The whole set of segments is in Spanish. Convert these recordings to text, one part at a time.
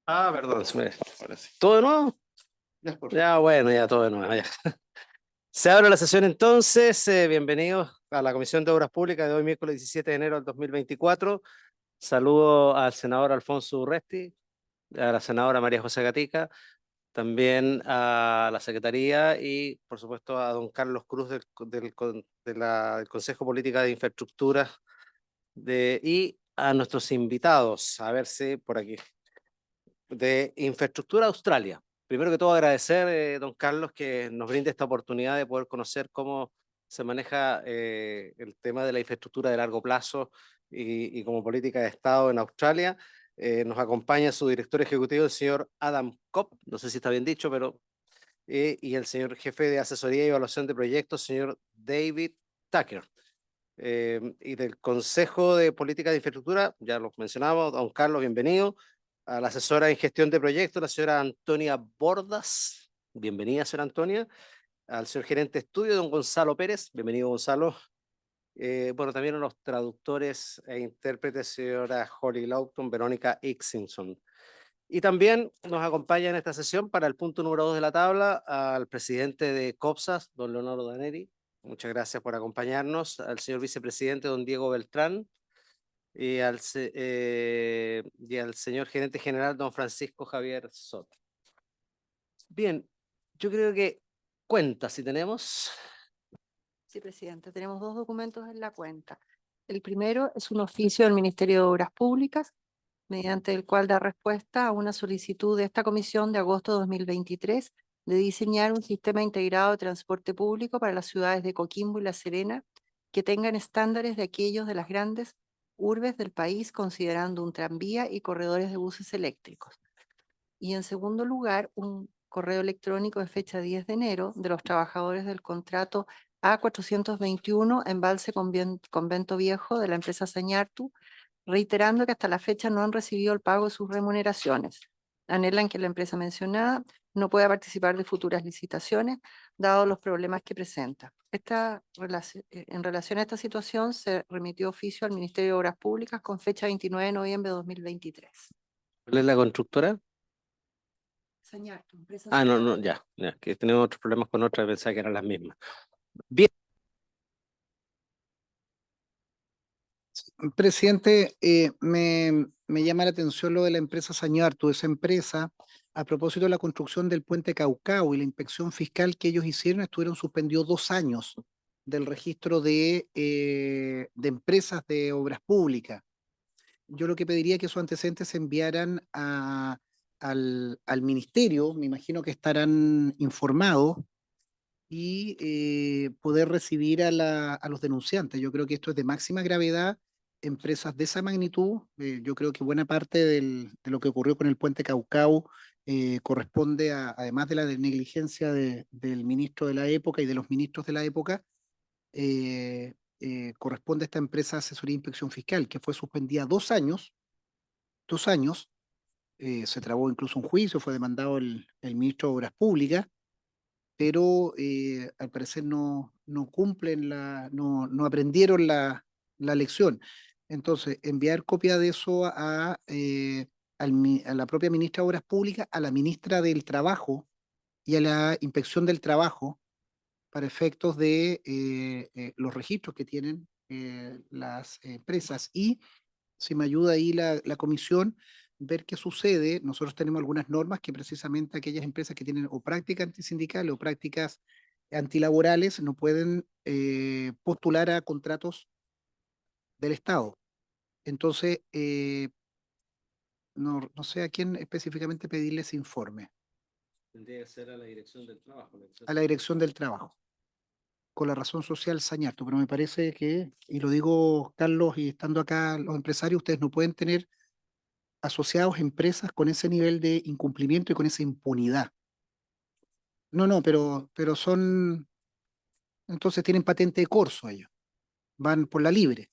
Perdón, ahora sí. ¿Todo de nuevo? Ya, bueno, ya todo de nuevo. Ya. Se abre la sesión entonces. Bienvenidos a la Comisión de Obras Públicas de hoy, miércoles 17 de enero del 2024. Saludo al senador Alfonso Urresti, a la senadora María José Gatica, también a la Secretaría y, por supuesto, a don Carlos Cruz del Consejo Política de Infraestructura y a nuestros invitados, a ver si por aquí de Infraestructura Australia. Primero que todo, agradecer, don Carlos, que nos brinde esta oportunidad de poder conocer cómo se maneja el tema de la infraestructura de largo plazo y como política de Estado en Australia. Nos acompaña su director ejecutivo, el señor Adam Cobb, no sé si está bien dicho, pero y el señor jefe de asesoría y evaluación de proyectos, señor David Tucker. Y del Consejo de Política de Infraestructura, ya lo mencionamos, don Carlos, bienvenido. A la asesora en gestión de proyectos, la señora Antonia Bordas, bienvenida, señora Antonia. Al señor gerente de estudio, don Gonzalo Pérez, bienvenido, Gonzalo. Bueno, también a los traductores e intérpretes, señora Holly Lawton, Verónica Ixinson. Y también nos acompaña en esta sesión para el punto número 2 de la tabla al presidente de COPSAS, don Leonardo Daneri. Muchas gracias por acompañarnos. Al señor vicepresidente, don Diego Beltrán. Y al señor gerente general, don Francisco Javier Soto. Bien, yo creo que cuenta, si tenemos. Sí, presidente, tenemos dos documentos en la cuenta. El primero es un oficio del Ministerio de Obras Públicas, mediante el cual da respuesta a una solicitud de esta comisión de agosto de 2023 de diseñar un sistema integrado de transporte público para las ciudades de Coquimbo y La Serena que tengan estándares de aquellos de las grandes urbes del país, considerando un tranvía y corredores de buses eléctricos. Y en segundo lugar, un correo electrónico de fecha 10 de enero de los trabajadores del contrato A421 Embalse Convento Viejo de la empresa Sañartu, reiterando que hasta la fecha no han recibido el pago de sus remuneraciones. Anhelan que la empresa mencionada no pueda participar de futuras licitaciones, dado los problemas que presenta. En relación a esta situación, se remitió oficio al Ministerio de Obras Públicas con fecha 29 de noviembre de 2023. ¿Cuál es la constructora? Sañartu, empresa No, Sañartu. no, ya, que tenemos otros problemas con otras, pensaba que eran las mismas. Bien. Presidente, me llama la atención lo de la empresa Sañartu, esa empresa, a propósito de la construcción del puente Caucao y la inspección fiscal que ellos hicieron, estuvieron suspendidos 2 años del registro de empresas de obras públicas. Yo lo que pediría es que esos antecedentes se enviaran al ministerio, me imagino que estarán informados, y poder recibir a los denunciantes. Yo creo que esto es de máxima gravedad. Empresas de esa magnitud, yo creo que buena parte de lo que ocurrió con el puente Caucao corresponde además de la negligencia del ministro de la época y de los ministros de la época, corresponde a esta empresa de asesoría e inspección fiscal, que fue suspendida 2 años, 2 años, se trabó incluso un juicio, fue demandado el ministro de Obras Públicas, pero al parecer no cumplen no aprendieron la lección. Entonces, enviar copia de eso a la propia ministra de Obras Públicas, a la ministra del Trabajo y a la Inspección del Trabajo para efectos de los registros que tienen las empresas. Y si me ayuda ahí la comisión, ver qué sucede. Nosotros tenemos algunas normas que precisamente aquellas empresas que tienen o prácticas antisindicales o prácticas antilaborales no pueden postular a contratos del Estado. Entonces, no sé a quién específicamente pedirle ese informe. Tendría que ser a la dirección del trabajo. A la Dirección del Trabajo, con la razón social Sañarto, pero me parece que, y lo digo Carlos, y estando acá los empresarios, ustedes no pueden tener asociados empresas con ese nivel de incumplimiento y con esa impunidad. No, pero son, entonces tienen patente de corso ellos, van por la libre,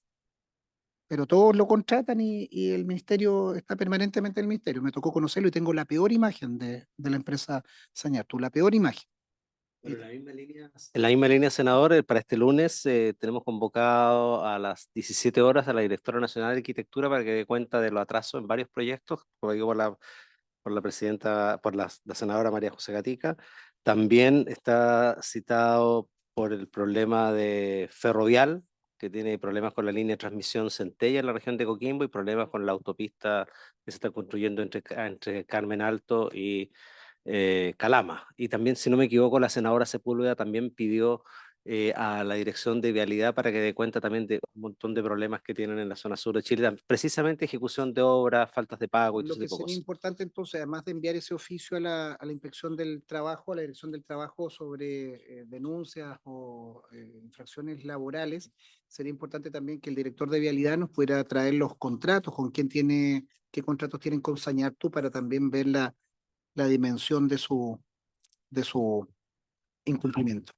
pero todos lo contratan y el ministerio está permanentemente en el ministerio. Me tocó conocerlo y tengo la peor imagen de la empresa Sañartu, la peor imagen. Bueno, en la misma línea, senador, para este lunes tenemos convocado a las 17 horas a la Directora Nacional de Arquitectura para que dé cuenta de los atrasos en varios proyectos, por por la presidenta, por la senadora María José Gatica. También está citado por el problema de Ferrovial, que tiene problemas con la línea de transmisión Centella en la región de Coquimbo y problemas con la autopista que se está construyendo entre Carmen Alto y Calama. Y también, si no me equivoco, la senadora Sepúlveda también pidió a la Dirección de Vialidad para que dé cuenta también de un montón de problemas que tienen en la zona sur de Chile, precisamente ejecución de obras, faltas de pago y todo Lo ese que tipo de sería cosas. importante entonces, además de enviar ese oficio a la Inspección del Trabajo, a la Dirección del Trabajo sobre denuncias o infracciones laborales, sería importante también que el director de Vialidad nos pudiera traer los contratos, con quién tiene, qué contratos tienen con Sañartu para también ver la dimensión de su incumplimiento.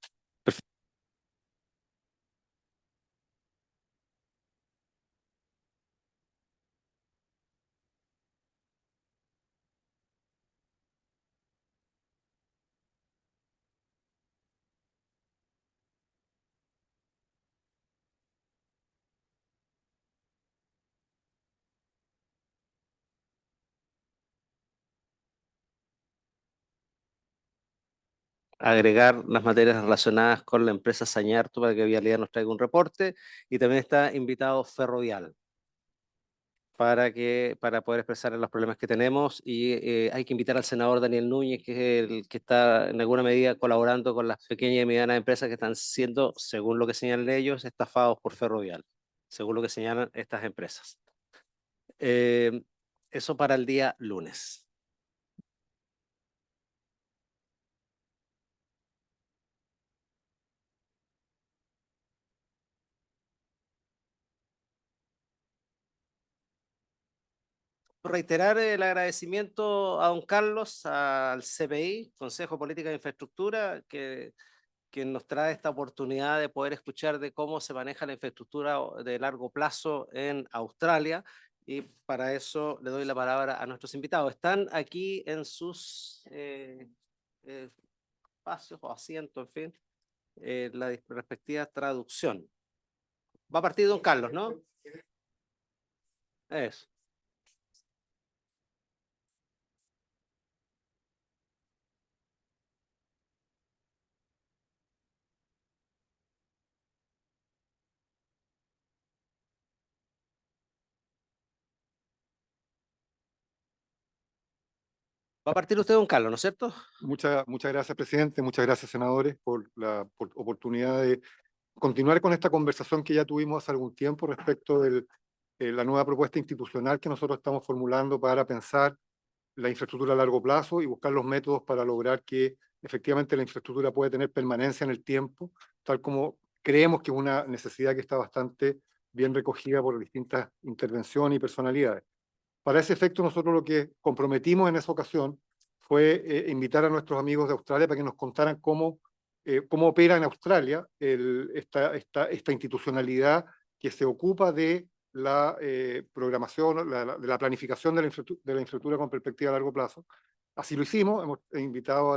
Agregar las materias relacionadas con la empresa Sañarto para que Vialidad nos traiga un reporte, y también está invitado Ferrovial para poder expresar los problemas que tenemos, y hay que invitar al senador Daniel Núñez, que es el que está en alguna medida colaborando con las pequeñas y medianas empresas que están siendo, según lo que señalan ellos, estafados por Ferrovial, según lo que señalan estas empresas. Eh, Eso para el día lunes. Reiterar el agradecimiento a don Carlos, al CPI, Consejo de Política de Infraestructura, que nos trae esta oportunidad de poder escuchar de cómo se maneja la infraestructura de largo plazo en Australia. Y para eso le doy la palabra a nuestros invitados. Están aquí en sus espacios o asientos, en fin, la respectiva traducción. Va a partir don Carlos, ¿no? Eso. Va a partir usted, don Carlos, ¿no es cierto? Muchas gracias, presidente. Muchas gracias, senadores, por la oportunidad de continuar con esta conversación que ya tuvimos hace algún tiempo respecto de la nueva propuesta institucional que nosotros estamos formulando para pensar la infraestructura a largo plazo y buscar los métodos para lograr que efectivamente la infraestructura pueda tener permanencia en el tiempo, tal como creemos que es una necesidad que está bastante bien recogida por distintas intervenciones y personalidades. Para ese efecto, nosotros lo que comprometimos en esa ocasión fue invitar a nuestros amigos de Australia para que nos contaran cómo opera en Australia esta institucionalidad que se ocupa de la programación, de la planificación de la infraestructura con perspectiva a largo plazo. Así lo hicimos, hemos invitado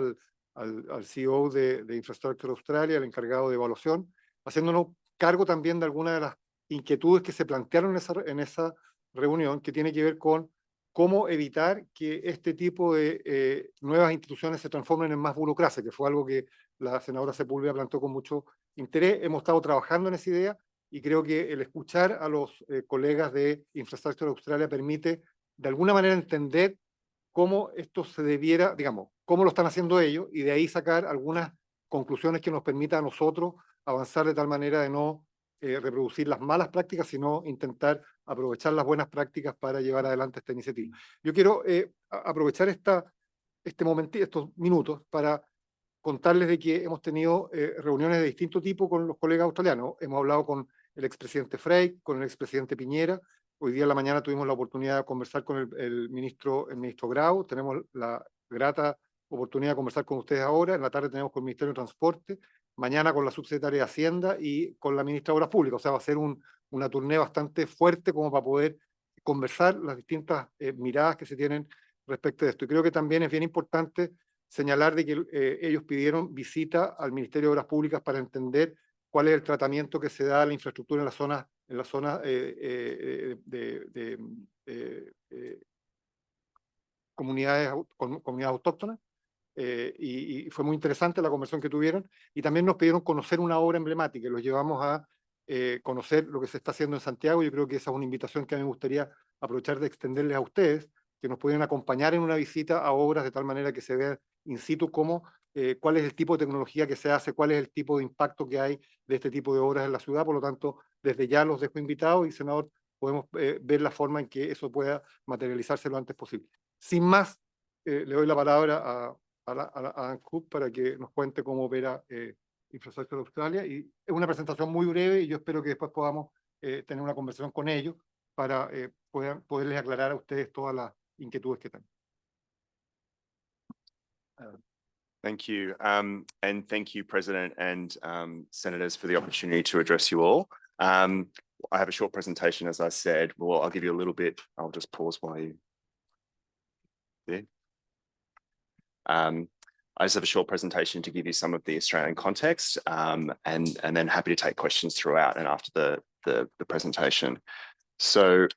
al CEO de Infrastructure Australia, el encargado de evaluación, haciéndonos cargo también de algunas de las inquietudes que se plantearon en esa reunión, que tiene que ver con cómo evitar que este tipo de nuevas instituciones se transformen en más burocracia, que fue algo que la senadora Sepúlveda planteó con mucho interés. Hemos estado trabajando en esa idea y creo que el escuchar a los colegas de Infrastructure Australia permite de alguna manera entender cómo esto se debiera, digamos, cómo lo están haciendo ellos, y de ahí sacar algunas conclusiones que nos permita a nosotros avanzar de tal manera de no reproducir las malas prácticas, sino intentar aprovechar las buenas prácticas para llevar adelante esta iniciativa. Yo quiero aprovechar estos minutos para contarles de que hemos tenido reuniones de distinto tipo con los colegas australianos. Hemos hablado con el expresidente Frey, con el expresidente Piñera. Hoy día en la mañana tuvimos la oportunidad de conversar con el ministro Grau. Tenemos la grata oportunidad de conversar con ustedes ahora. En la tarde tenemos con el Ministerio de Transporte. Mañana con la subsecretaria de Hacienda y con la ministra de Obras Públicas. O sea, va a ser una turnée bastante fuerte como para poder conversar las distintas miradas que se tienen respecto de esto. Y creo que también es bien importante señalar de que ellos pidieron visita al Ministerio de Obras Públicas para entender cuál es el tratamiento que se da a la infraestructura en la zona comunidades autóctonas. Y fue muy interesante la conversación que tuvieron, y también nos pidieron conocer una obra emblemática y los llevamos a conocer lo que se está haciendo en Santiago. Yo creo que esa es una invitación que a mí me gustaría aprovechar de extenderles a ustedes, que nos pueden acompañar en una visita a obras de tal manera que se vea in situ cómo, cuál es el tipo de tecnología que se hace, cuál es el tipo de impacto que hay de este tipo de obras en la ciudad. Por lo tanto, desde ya los dejo invitados y, senador, podemos ver la forma en que eso pueda materializarse lo antes posible. Sin más, le doy la palabra a Cook para que nos cuente cómo opera Infrastructure Australia, y es una presentación muy breve y yo espero que después podamos tener una conversación con ellos para poderles aclarar a ustedes todas las inquietudes que tengan. Thank you. And thank you, President and Senators, for the opportunity to address you all. I have a short presentation, as I said. Well, I'll give you a little bit. I'll just pause while you there. I just have a short presentation to give you some of the Australian context, and then happy to take questions throughout and after the presentation. So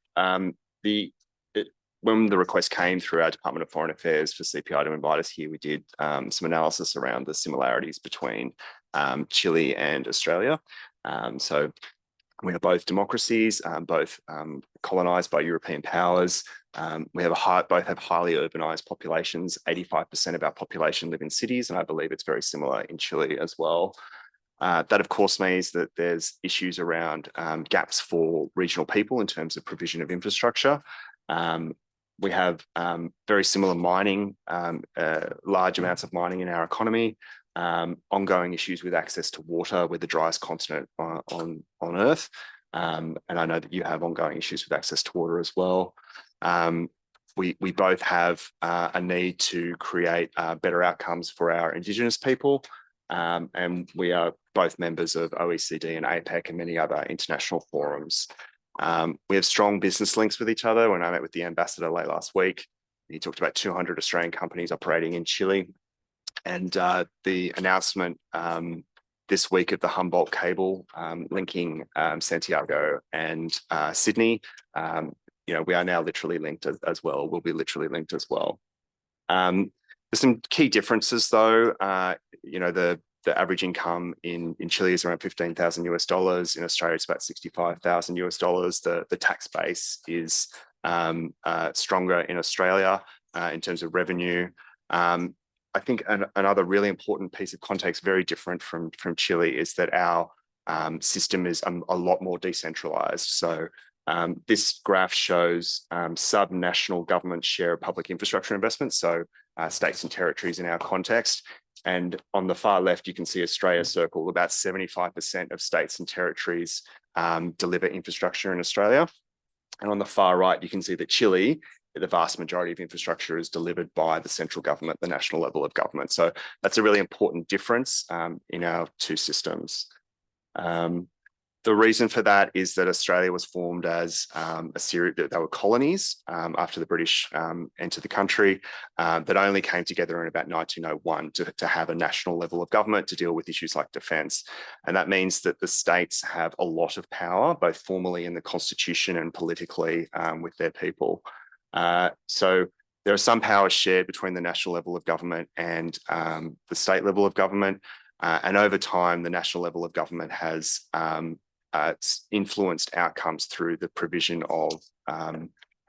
when the request came through our Department of Foreign Affairs for CPI to invite us here, we did some analysis around the similarities between Chile and Australia. So we are both democracies, both colonized by European powers. We have both have highly urbanized populations. 85% of our population live in cities, and I believe it's very similar in Chile as well. That, of course, means that there's issues around gaps for regional people in terms of provision of infrastructure. We have very similar mining, large amounts of mining in our economy, ongoing issues with access to water. We're the driest continent on Earth. And I know that you have ongoing issues with access to water as well. We both have a need to create better outcomes for our Indigenous people. And we are both members of OECD and APEC and many other international forums. We have strong business links with each other. When I met with the ambassador late last week, he talked about 200 Australian companies operating in Chile. And the announcement this week of the Humboldt cable linking Santiago and Sydney, we are now literally linked as well. We'll be literally linked as well. There's some key differences, though. The average income in Chile is around $15,000 US. In Australia, it's about $65,000 US. The tax base is stronger in Australia in terms of revenue. I think another really important piece of context, very different from Chile, is that our system is a lot more decentralized. So this graph shows sub-national government share of public infrastructure investments, so states and territories in our context. And on the far left, you can see Australia circled. About 75% of states and territories deliver infrastructure in Australia. And on the far right, you can see that Chile, the vast majority of infrastructure is delivered by the central government, the national level of government. So that's a really important difference in our two systems. The reason for that is that Australia was formed as a series, they were colonies after the British entered the country that only came together in about 1901 to have a national level of government to deal with issues like defence. And that means that the states have a lot of power, both formally in the constitution and politically with their people. So there are some powers shared between the national level of government and the state level of government. And over time, the national level of government has influenced outcomes through the provision of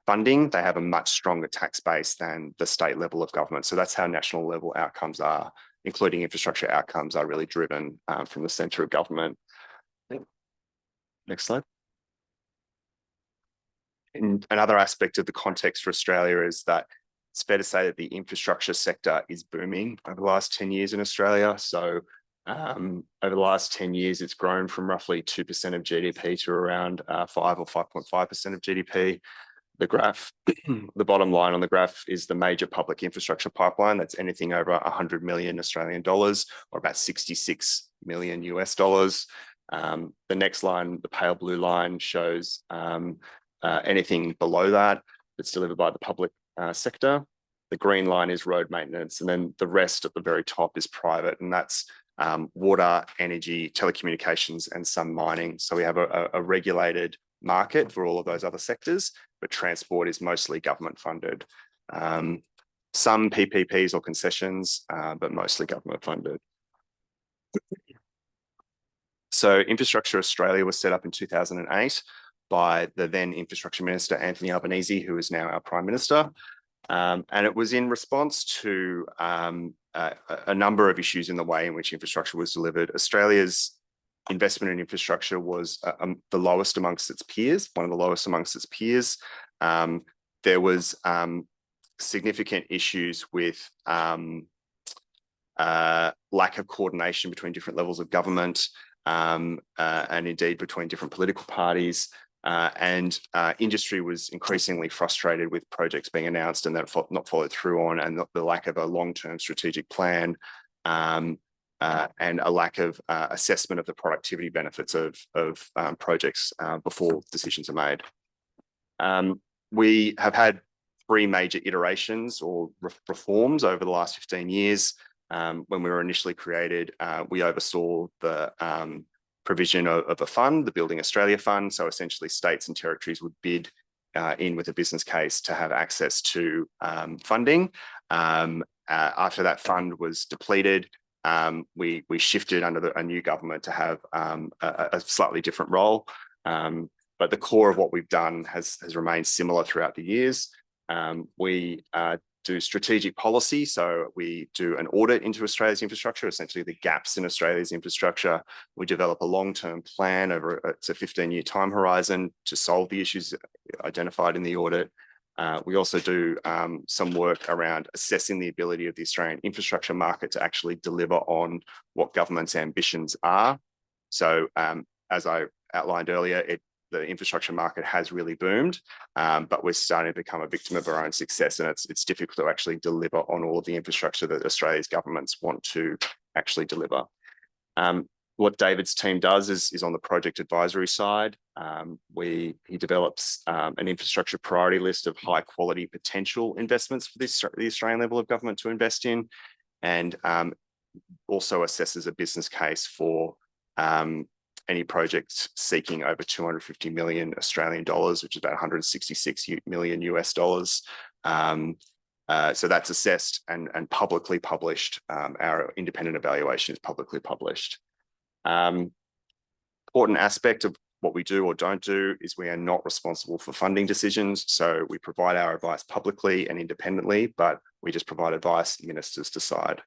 funding. They have a much stronger tax base than the state level of government. So that's how national level outcomes are, including infrastructure outcomes, are really driven from the centre of government. Next slide. And another aspect of the context for Australia is that it's fair to say that the infrastructure sector is booming over the last 10 years in Australia. So over the last 10 years, it's grown from roughly 2% of GDP to around 5 or 5.5% of GDP. The graph, the bottom line on the graph is the major public infrastructure pipeline. That's anything over 100 million Australian dollars, or about 66 million US dollars. The next line, the pale blue line, shows anything below that that's delivered by the public sector. The green line is road maintenance, and then the rest at the very top is private, and that's water, energy, telecommunications, and some mining. So we have a regulated market for all of those other sectors, but transport is mostly government funded. some PPPs or concessions, but mostly government funded. So Infrastructure Australia was set up in 2008 by the then Infrastructure Minister, Anthony Albanese, who is now our Prime Minister. And it was in response to a number of issues in the way in which infrastructure was delivered. Australia's investment in infrastructure was the lowest amongst its peers, one of the lowest amongst its peers. There was significant issues with lack of coordination between different levels of government, and indeed between different political parties. And industry was increasingly frustrated with projects being announced and then not followed through on, and the lack of a long-term strategic plan, and a lack of assessment of the productivity benefits of projects before decisions are made. We have had 3 major iterations or reforms over the last 15 years. When we were initially created, we oversaw the provision of a fund, the Building Australia Fund. So essentially states and territories would bid in with a business case to have access to funding. After that fund was depleted, we shifted under a new government to have a slightly different role. But the core of what we've done has remained similar throughout the years. We do strategic policy. So we do an audit into Australia's infrastructure, essentially the gaps in Australia's infrastructure. We develop a long-term plan over it's a 15-year time horizon to solve the issues identified in the audit. We also do some work around assessing the ability of the Australian infrastructure market to actually deliver on what government's ambitions are. So as I outlined earlier, the infrastructure market has really boomed, but we're starting to become a victim of our own success, and it's difficult to actually deliver on all of the infrastructure that Australia's governments want to actually deliver. What David's team does is on the project advisory side. He develops an infrastructure priority list of high quality potential investments for the Australian level of government to invest in, and also assesses a business case for any projects seeking over 250 million Australian dollars, which is about 166 million US dollars. So that's assessed and publicly published. Our independent evaluation is publicly published. Important aspect of what we do or don't do is we are not responsible for funding decisions. So we provide our advice publicly and independently, but we just provide advice, ministers decide.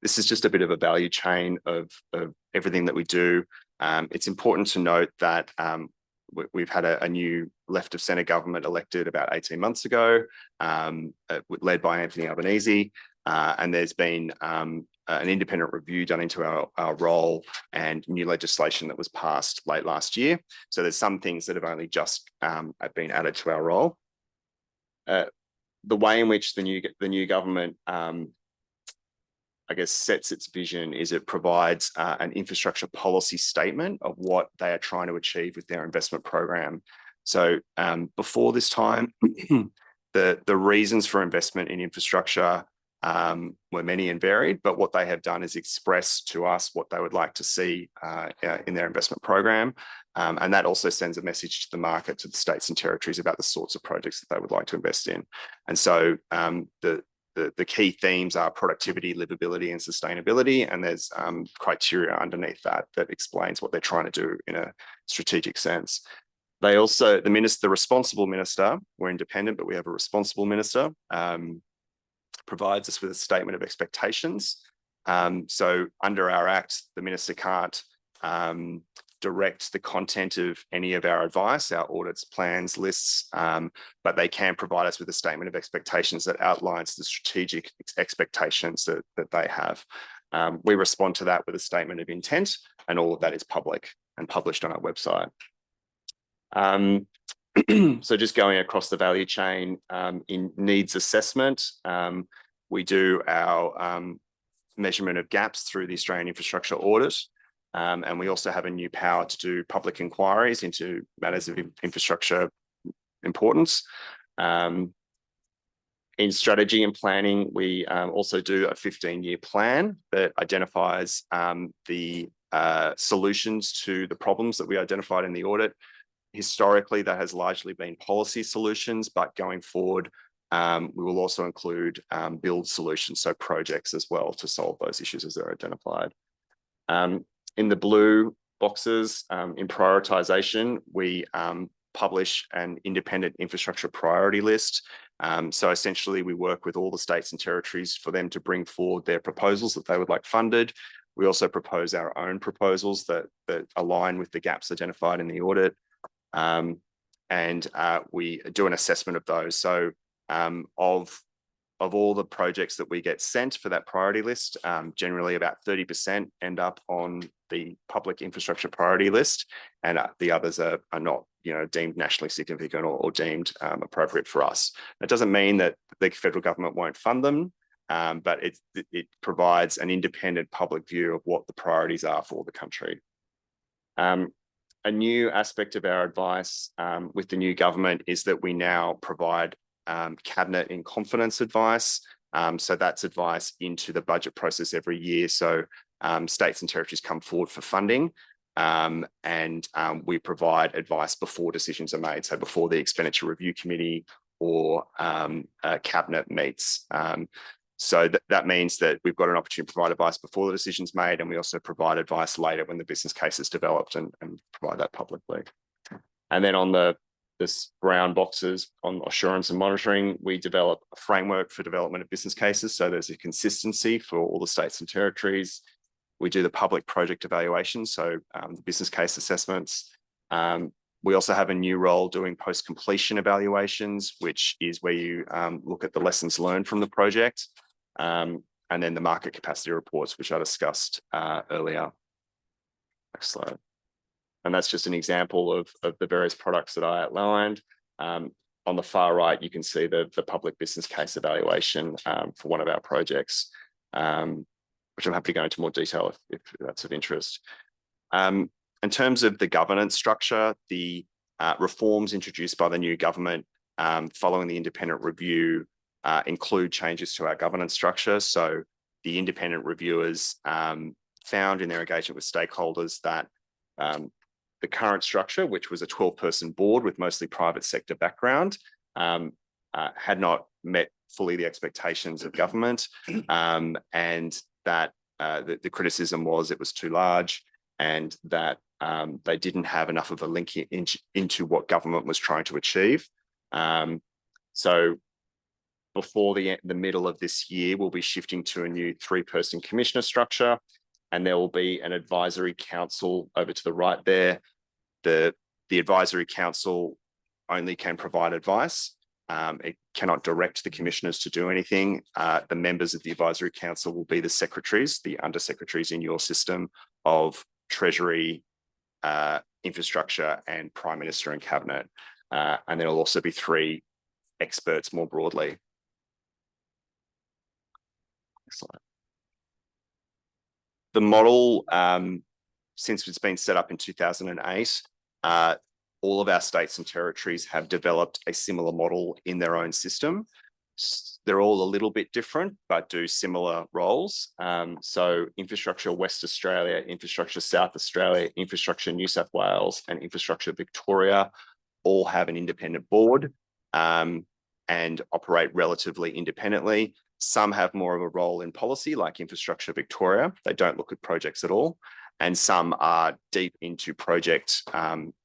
This is just a bit of a value chain of everything that we do. It's important to note that we've had a new left of centre government elected about 18 months ago, led by Anthony Albanese, and there's been an independent review done into our role and new legislation that was passed late last year. So there's some things that have only just been added to our role. The way in which the new government I guess sets its vision is it provides an infrastructure policy statement of what they are trying to achieve with their investment program. So before this time, the reasons for investment in infrastructure were many and varied, but what they have done is express to us what they would like to see in their investment program. And that also sends a message to the market, to the states and territories about the sorts of projects that they would like to invest in. And so the key themes are productivity, livability, and sustainability. And there's criteria underneath that explains what they're trying to do in a strategic sense. They also, the responsible minister, we're independent, but we have a responsible minister, provides us with a statement of expectations. So under our Act, the minister can't direct the content of any of our advice, our audits, plans, lists, but they can provide us with a statement of expectations that outlines the strategic expectations that they have. We respond to that with a statement of intent, and all of that is public and published on our website. So just going across the value chain, in needs assessment, we do our measurement of gaps through the Australian Infrastructure Audit. And we also have a new power to do public inquiries into matters of infrastructure importance. In strategy and planning, we also do a 15-year plan that identifies the solutions to the problems that we identified in the audit. Historically, that has largely been policy solutions, but going forward, we will also include build solutions, so projects as well, to solve those issues as they're identified. In the blue boxes, in prioritization, we publish an independent infrastructure priority list. So essentially, we work with all the states and territories for them to bring forward their proposals that they would like funded. We also propose our own proposals that align with the gaps identified in the audit. And we do an assessment of those. So of all the projects that we get sent for that priority list, generally about 30% end up on the public infrastructure priority list, and the others are not, deemed nationally significant or deemed appropriate for us. That doesn't mean that the federal government won't fund them, but it provides an independent public view of what the priorities are for the country. A new aspect of our advice with the new government is that we now provide cabinet in confidence advice. So that's advice into the budget process every year. So states and territories come forward for funding, and we provide advice before decisions are made. So before the expenditure review committee or cabinet meets. So that means that we've got an opportunity to provide advice before the decision's made, and we also provide advice later when the business case is developed and provide that publicly. And then on this brown boxes on assurance and monitoring, we develop a framework for development of business cases. So there's a consistency for all the states and territories. We do the public project evaluation, so the business case assessments. We also have a new role doing post-completion evaluations, which is where you look at the lessons learned from the project, and then the market capacity reports, which I discussed earlier. Next slide. And that's just an example of the various products that I outlined. On the far right, you can see the public business case evaluation for one of our projects, which I'm happy to go into more detail if that's of interest. In terms of the governance structure, the reforms introduced by the new government following the independent review include changes to our governance structure. So the independent reviewers found in their engagement with stakeholders that the current structure, which was a 12-person board with mostly private sector background, had not met fully the expectations of government, and that the criticism was it was too large, and that they didn't have enough of a link into what government was trying to achieve. So before the middle of this year, we'll be shifting to a new 3-person commissioner structure, and there will be an advisory council over to the right there. The advisory council only can provide advice. It cannot direct the commissioners to do anything. The members of the advisory council will be the secretaries, the undersecretaries in your system of Treasury, Infrastructure, and Prime Minister and Cabinet. And there will also be 3 experts more broadly. Next slide. The model, since it's been set up in 2008, all of our states and territories have developed a similar model in their own system. They're all a little bit different, but do similar roles. So Infrastructure West Australia, Infrastructure South Australia, Infrastructure New South Wales, and Infrastructure Victoria all have an independent board and operate relatively independently. Some have more of a role in policy, like Infrastructure Victoria. They don't look at projects at all. And some are deep into project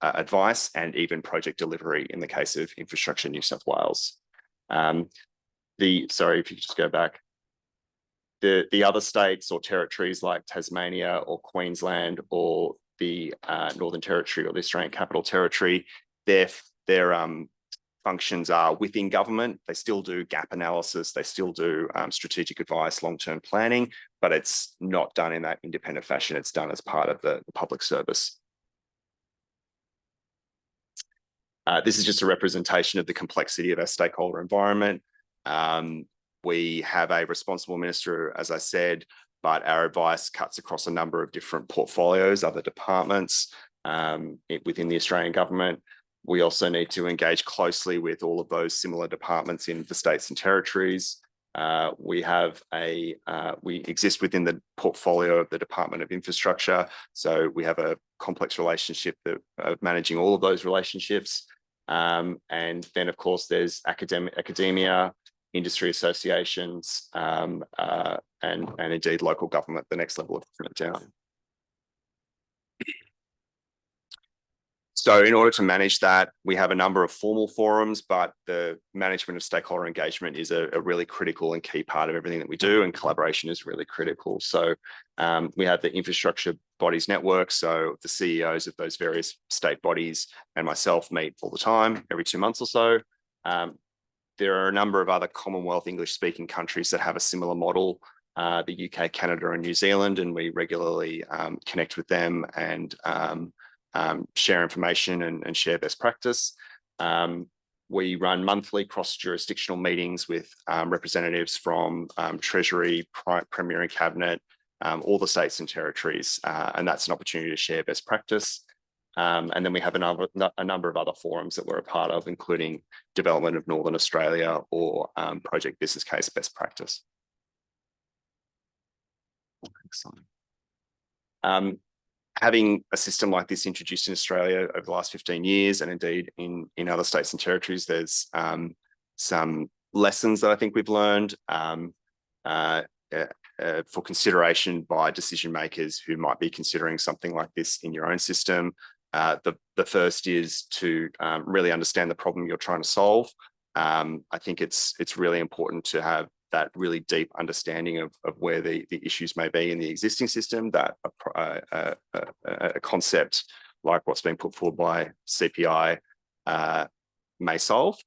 advice and even project delivery in the case of Infrastructure New South Wales. Sorry, if you could just go back. The other states or territories like Tasmania or Queensland or the Northern Territory or the Australian Capital Territory, their functions are within government. They still do gap analysis. They still do strategic advice, long-term planning, but it's not done in that independent fashion. It's done as part of the public service. This is just a representation of the complexity of our stakeholder environment. We have a responsible minister, as I said, but our advice cuts across a number of different portfolios, other departments within the Australian government. We also need to engage closely with all of those similar departments in the states and territories. We have we exist within the portfolio of the Department of Infrastructure. So we have a complex relationship of managing all of those relationships. And then, of course, there's academia, industry associations, and indeed local government, the next level of government down. So in order to manage that, we have a number of formal forums, but the management of stakeholder engagement is a really critical and key part of everything that we do, and collaboration is really critical. So we have the Infrastructure Bodies Network. So the CEOs of those various state bodies and myself meet all the time, every 2 months or so. There are a number of other Commonwealth English-speaking countries that have a similar model, the UK, Canada, and New Zealand, and we regularly connect with them and share information and share best practice. We run monthly cross-jurisdictional meetings with representatives from Treasury, Premier and Cabinet, all the states and territories, and that's an opportunity to share best practice. And then we have a number of other forums that we're a part of, including Development of Northern Australia or Project Business Case Best Practice. Excellent. Having a system like this introduced in Australia over the last 15 years, and indeed in other states and territories, there's some lessons that I think we've learned for consideration by decision makers who might be considering something like this in your own system. The first is to really understand the problem you're trying to solve. I think it's really important to have that really deep understanding of where the issues may be in the existing system, that a concept like what's being put forward by CPI may solve.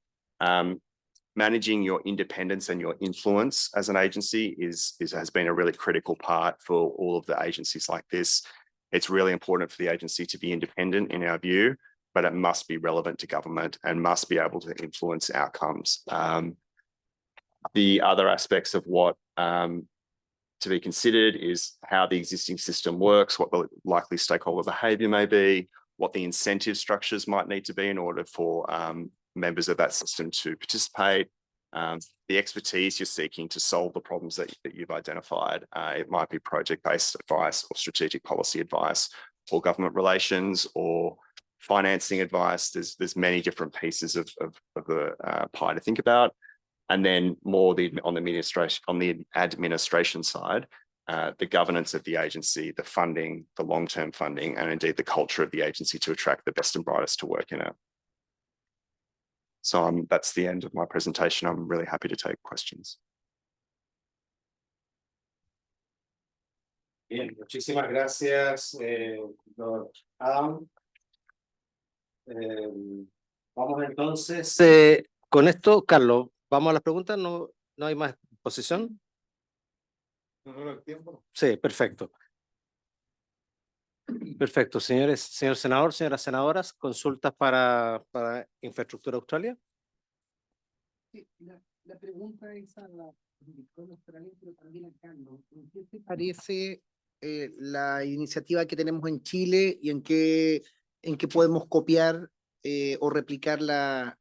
Managing your independence and your influence as an agency has been a really critical part for all of the agencies like this. It's really important for the agency to be independent in our view, but it must be relevant to government and must be able to influence outcomes. The other aspects of what to be considered is how the existing system works, what the likely stakeholder behaviour may be, what the incentive structures might need to be in order for members of that system to participate, the expertise you're seeking to solve the problems that you've identified. It might be project-based advice or strategic policy advice or government relations or financing advice. There's many different pieces of the pie to think about. And then more on the administration side, the governance of the agency, the funding, the long-term funding, and indeed the culture of the agency to attract the best and brightest to work in it. So that's the end of my presentation. I'm really happy to take questions. Bien, muchísimas gracias, doctor Adam. Vamos entonces, con esto, Carlos, vamos a las preguntas. No hay más posición. ¿No el tiempo? Sí, perfecto. Perfecto, señor senador, señoras senadoras, consultas para Infraestructura Australia. Sí, la pregunta es a la Australia, pero también a Carlos. ¿Qué te parece la iniciativa que tenemos en Chile y en qué podemos copiar o replicar la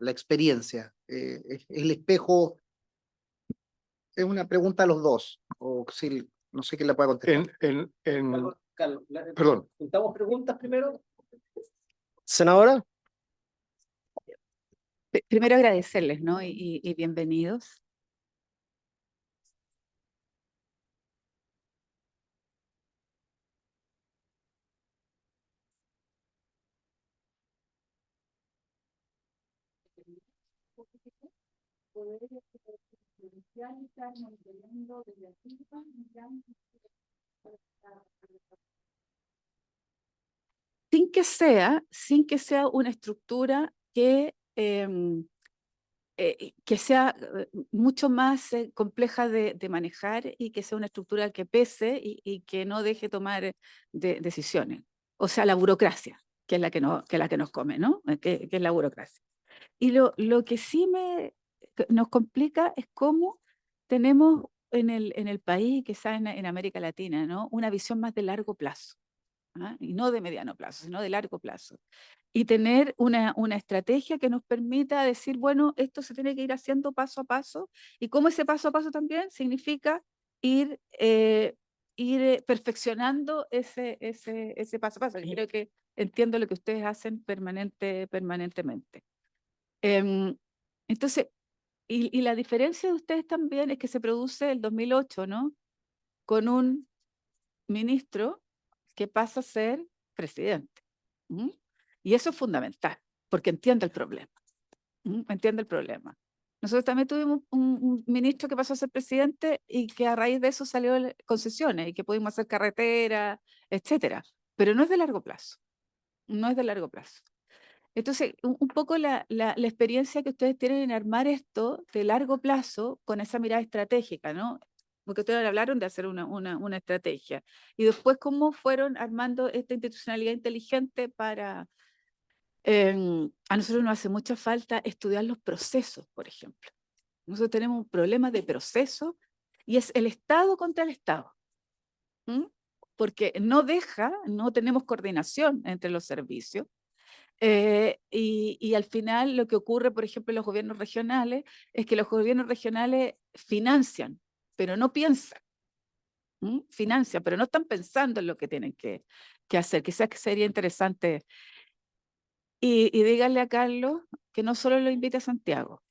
experiencia? El espejo es una pregunta a los dos, o si no sé quién la puede contestar. Carlos, Perdón. ¿Juntamos preguntas primero? Senadora. Primero agradecerles, ¿no? Y bienvenidos. Sin que sea una estructura que sea mucho más compleja de manejar y que sea una estructura que pese y que no deje tomar decisiones. O sea, la burocracia, que es la que nos come, ¿no? Que es la burocracia. Y lo que sí nos complica es cómo tenemos en el país, quizás en América Latina, ¿no? Una visión más de largo plazo. y no de mediano plazo, sino de largo plazo. Y tener una estrategia que nos permita decir, bueno, esto se tiene que ir haciendo paso a paso, y cómo ese paso a paso también significa ir perfeccionando ese paso a paso. Yo creo que entiendo lo que ustedes hacen permanentemente. Entonces, y la diferencia de ustedes también es que se produce el 2008, ¿no? Con un ministro que pasa a ser presidente. Y eso es fundamental, porque entiende el problema. Entiende el problema. Nosotros también tuvimos un ministro que pasó a ser presidente y que a raíz de eso salió concesiones y que pudimos hacer carretera, etcétera. Pero no es de largo plazo. No es de largo plazo. Entonces, un poco la experiencia que ustedes tienen en armar esto de largo plazo con esa mirada estratégica, ¿no? Porque ustedes hablaron de hacer una estrategia. Y después, ¿cómo fueron armando esta institucionalidad inteligente para... a nosotros nos hace mucha falta estudiar los procesos, por ejemplo. Nosotros tenemos un problema de proceso y es el Estado contra el Estado. Porque no tenemos coordinación entre los servicios. Y al final lo que ocurre, por ejemplo, en los gobiernos regionales, es que los gobiernos regionales financian, pero no piensan. Financian, pero no están pensando en lo que tienen que hacer. Quizás que sería interesante. Y díganle a Carlos que no solo lo invite a Santiago,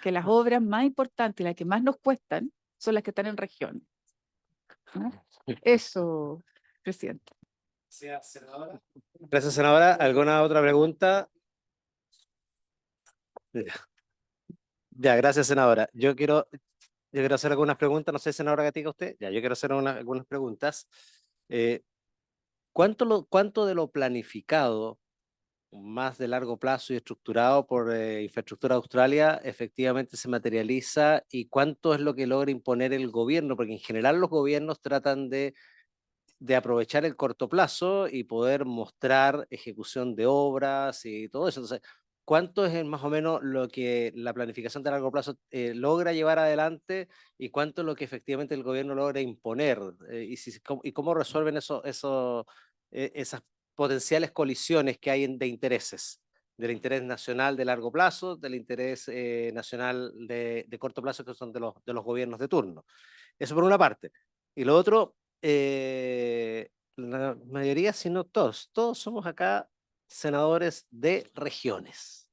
que las obras más importantes y las que más nos cuestan son las que están en región. Eso, presidente. Gracias, senadora. Gracias, senadora. ¿Alguna otra pregunta? Ya, gracias, senadora. Yo quiero hacer algunas preguntas. No sé, senadora Gatica, usted. Ya, yo quiero hacer algunas preguntas. ¿Cuánto de lo planificado, más de largo plazo y estructurado por Infraestructura Australia, efectivamente se materializa, y cuánto es lo que logra imponer el gobierno? Porque en general los gobiernos tratan de aprovechar el corto plazo y poder mostrar ejecución de obras y todo eso. Entonces, ¿cuánto es más o menos lo que la planificación de largo plazo logra llevar adelante, y cuánto es lo que efectivamente el gobierno logra imponer? Y cómo resuelven esas potenciales colisiones que hay de intereses, del interés nacional de largo plazo, del interés nacional de corto plazo, que son de los gobiernos de turno? Eso por una parte. Y lo otro, la mayoría, si no todos somos acá senadores de regiones,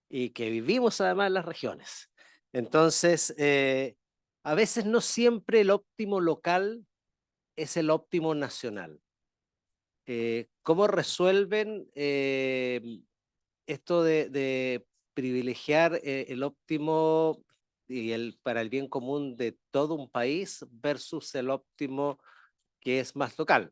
y que vivimos además en las regiones. Entonces, a veces no siempre el óptimo local es el óptimo nacional. ¿Cómo resuelven esto de privilegiar el óptimo y para el bien común de todo un país versus el óptimo que es más local?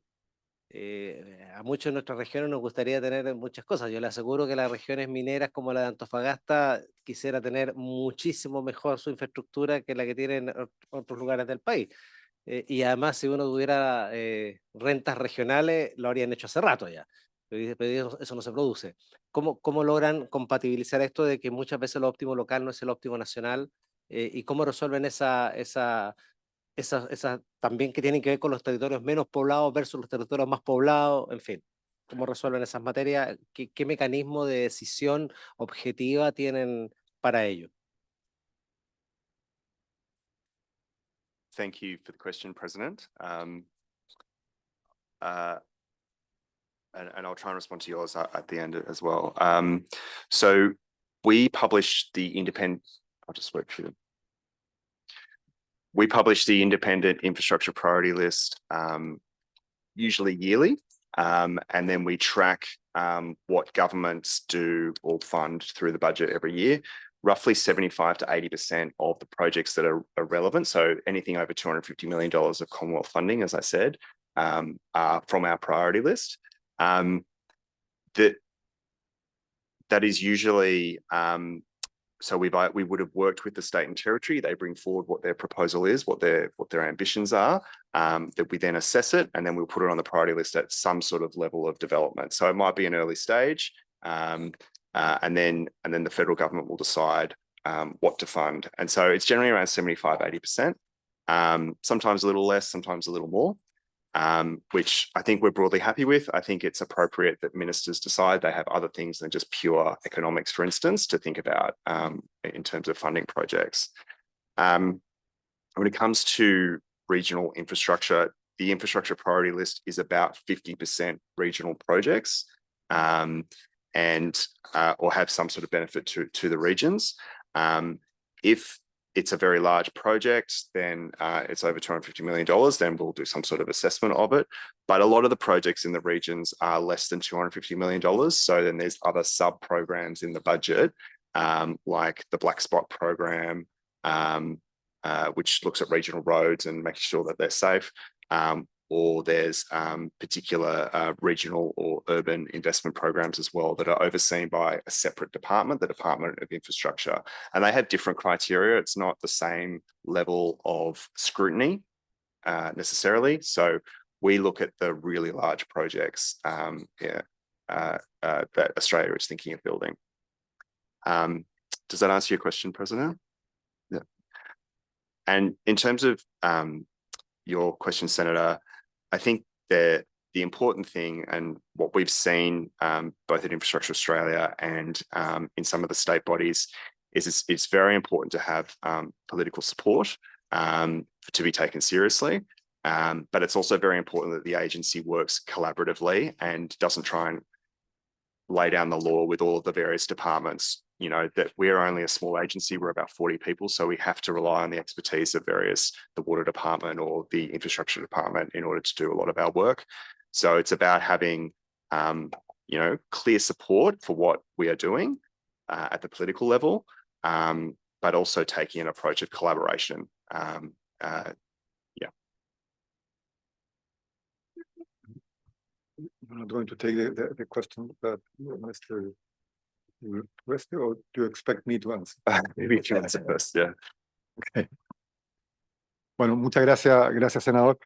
A muchos de nuestras regiones nos gustaría tener muchas cosas. Yo le aseguro que las regiones mineras como la de Antofagasta quisiera tener muchísimo mejor su infraestructura que la que tienen otros lugares del país. Y además, si uno tuviera rentas regionales, lo habrían hecho hace rato ya. Pero eso no se produce. ¿Cómo logran compatibilizar esto de que muchas veces lo óptimo local no es el óptimo nacional? ¿Y cómo resuelven esas también que tienen que ver con los territorios menos poblados versus los territorios más poblados? En fin, ¿cómo resuelven esas materias? ¿Qué mecanismo de decisión objetiva tienen para ello? Thank you for the question, President. And I'll try and respond to yours at the end as well. So we published the independent, I'll just work through them. We publish the independent infrastructure priority list usually yearly, and then we track what governments do or fund through the budget every year. Roughly 75 to 80% of the projects that are relevant, so anything over $250 million of Commonwealth funding, as I said, are from our priority list. That is usually so we would have worked with the state and territory. They bring forward what their proposal is, what their ambitions are, that we then assess it, and then we'll put it on the priority list at some sort of level of development. So it might be an early stage, and then the federal government will decide what to fund. And so it's generally around 75, 80%, sometimes a little less, sometimes a little more. which I think we're broadly happy with. I think it's appropriate that ministers decide they have other things than just pure economics, for instance, to think about in terms of funding projects. When it comes to regional infrastructure, the infrastructure priority list is about 50% regional projects or have some sort of benefit to the regions. If it's a very large project, then it's over $250 million, then we'll do some sort of assessment of it. But a lot of the projects in the regions are less than $250 million. So then there's other sub-programs in the budget, like the Black Spot program, which looks at regional roads and making sure that they're safe. Or there's particular regional or urban investment programs as well that are overseen by a separate department, the Department of Infrastructure. And they have different criteria. It's not the same level of scrutiny necessarily. So we look at the really large projects that Australia is thinking of building. Does that answer your question, President? Yeah. And in terms of your question, Senator, I think the important thing and what we've seen both at Infrastructure Australia and in some of the state bodies is it's very important to have political support to be taken seriously. But it's also very important that the agency works collaboratively and doesn't try and lay down the law with all of the various departments. You know, that we're only a small agency, we're about 40 people, so we have to rely on the expertise of the water department or the infrastructure department in order to do a lot of our work. So it's about having, you know, clear support for what we are doing at the political level, but also taking an approach of collaboration. Yeah. I'm not going to take the question that Mr. Wester, or do you expect me to answer? Maybe you answer first, yeah. Okay. Bueno, muchas gracias, senador.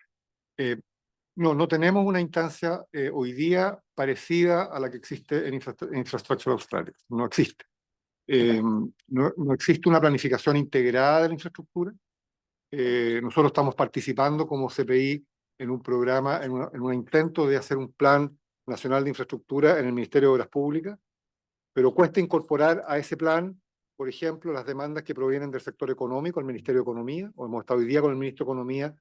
No tenemos una instancia hoy día parecida a la que existe en Infrastructure Australia. No existe. No existe una planificación integrada de la infraestructura. Nosotros estamos participando como CPI en un programa, en un intento de hacer un plan nacional de infraestructura en el Ministerio de Obras Públicas, pero cuesta incorporar a ese plan, por ejemplo, las demandas que provienen del sector económico, el Ministerio de Economía, o hemos estado hoy día con el Ministro de Economía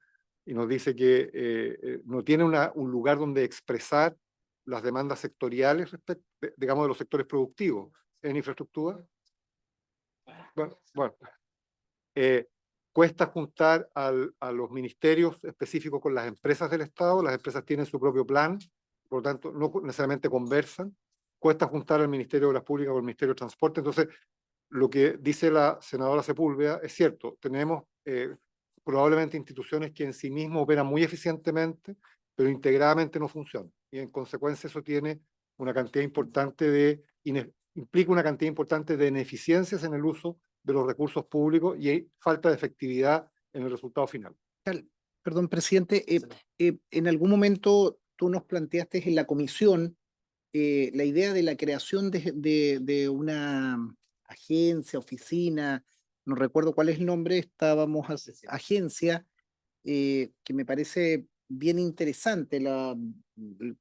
y nos dice que no tiene un lugar donde expresar las demandas sectoriales, digamos, de los sectores productivos en infraestructura. Bueno. Cuesta juntar a los ministerios específicos con las empresas del Estado. Las empresas tienen su propio plan, por lo tanto no necesariamente conversan. Cuesta juntar al Ministerio de Obras Públicas con el Ministerio de Transporte. Entonces, lo que dice la senadora Sepúlveda es cierto. Tenemos probablemente instituciones que en sí mismas operan muy eficientemente, pero integradamente no funcionan. Y en consecuencia eso tiene una cantidad importante implica una cantidad importante de ineficiencias en el uso de los recursos públicos y hay falta de efectividad en el resultado final. Perdón, presidente, en algún momento tú nos planteaste en la comisión la idea de la creación de una agencia, oficina, no recuerdo cuál es el nombre, agencia, que me parece bien interesante.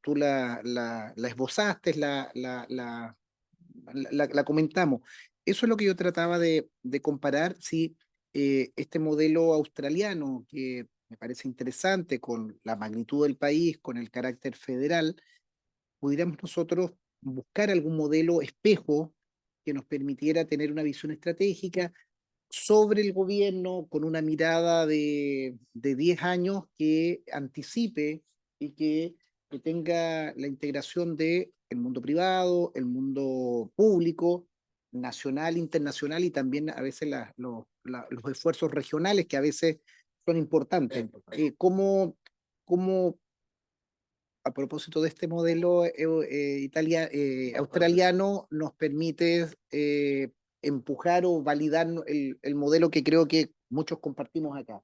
Tú la esbozaste, la comentamos. Eso es lo que yo trataba de comparar, si este modelo australiano, que me parece interesante, con la magnitud del país, con el carácter federal, pudiéramos nosotros buscar algún modelo espejo que nos permitiera tener una visión estratégica sobre el gobierno con una mirada de 10 años que anticipe y que tenga la integración del mundo privado, el mundo público, nacional, internacional y también a veces los esfuerzos regionales que a veces son importantes. ¿Cómo a propósito de este modelo australiano nos permite empujar o validar el modelo que creo que muchos compartimos acá?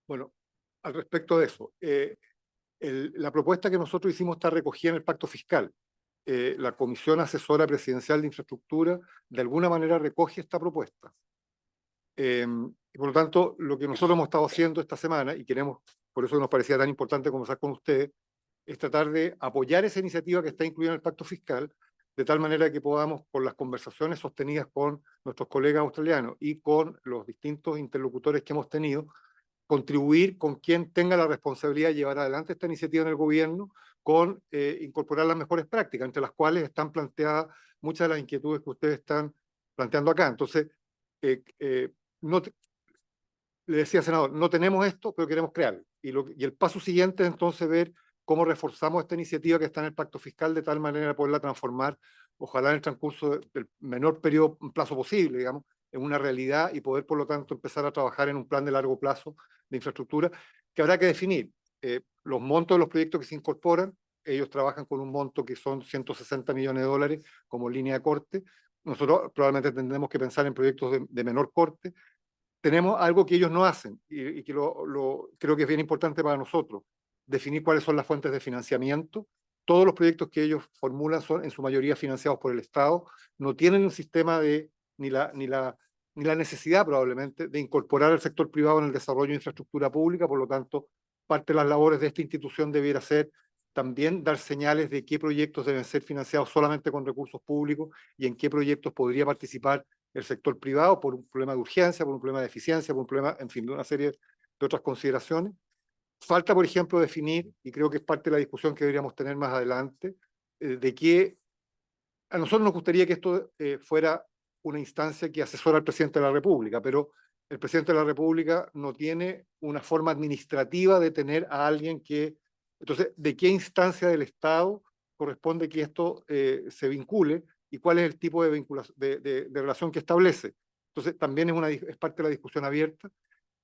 Bueno, al respecto de eso, la propuesta que nosotros hicimos está recogida en el Pacto Fiscal. La Comisión Asesora Presidencial de Infraestructura de alguna manera recoge esta propuesta. Y por lo tanto, lo que nosotros hemos estado haciendo esta semana y queremos por eso nos parecía tan importante conversar con ustedes, es tratar de apoyar esa iniciativa que está incluida en el pacto fiscal, de tal manera que podamos, con las conversaciones sostenidas con nuestros colegas australianos y con los distintos interlocutores que hemos tenido, contribuir con quien tenga la responsabilidad de llevar adelante esta iniciativa en el gobierno, con incorporar las mejores prácticas, entre las cuales están planteadas muchas de las inquietudes que ustedes están planteando acá. Entonces, no le decía, senador, no tenemos esto, pero queremos crearlo. Y el paso siguiente es entonces ver cómo reforzamos esta iniciativa que está en el pacto fiscal de tal manera de poderla transformar, ojalá en el transcurso del menor periodo, plazo posible, digamos, en una realidad y poder, por lo tanto, empezar a trabajar en un plan de largo plazo de infraestructura que habrá que definir. Los montos de los proyectos que se incorporan, ellos trabajan con un monto que son 160 millones de dólares como línea de corte. Nosotros probablemente tendremos que pensar en proyectos de menor corte. Tenemos algo que ellos no hacen y que creo que es bien importante para nosotros, definir cuáles son las fuentes de financiamiento. Todos los proyectos que ellos formulan son en su mayoría financiados por el Estado, no tienen un sistema ni la necesidad probablemente de incorporar al sector privado en el desarrollo de infraestructura pública, por lo tanto, parte de las labores de esta institución debiera ser también dar señales de qué proyectos deben ser financiados solamente con recursos públicos y en qué proyectos podría participar el sector privado por un problema de urgencia, por un problema de eficiencia, por un problema, en fin, de una serie de otras consideraciones. Falta, por ejemplo, definir, y creo que es parte de la discusión que deberíamos tener más adelante, de que a nosotros nos gustaría que esto fuera una instancia que asesora al presidente de la República, pero el presidente de la República no tiene una forma administrativa de tener a alguien que... Entonces, ¿de qué instancia del Estado corresponde que esto se vincule y cuál es el tipo de relación que establece? Entonces, también es parte de la discusión abierta.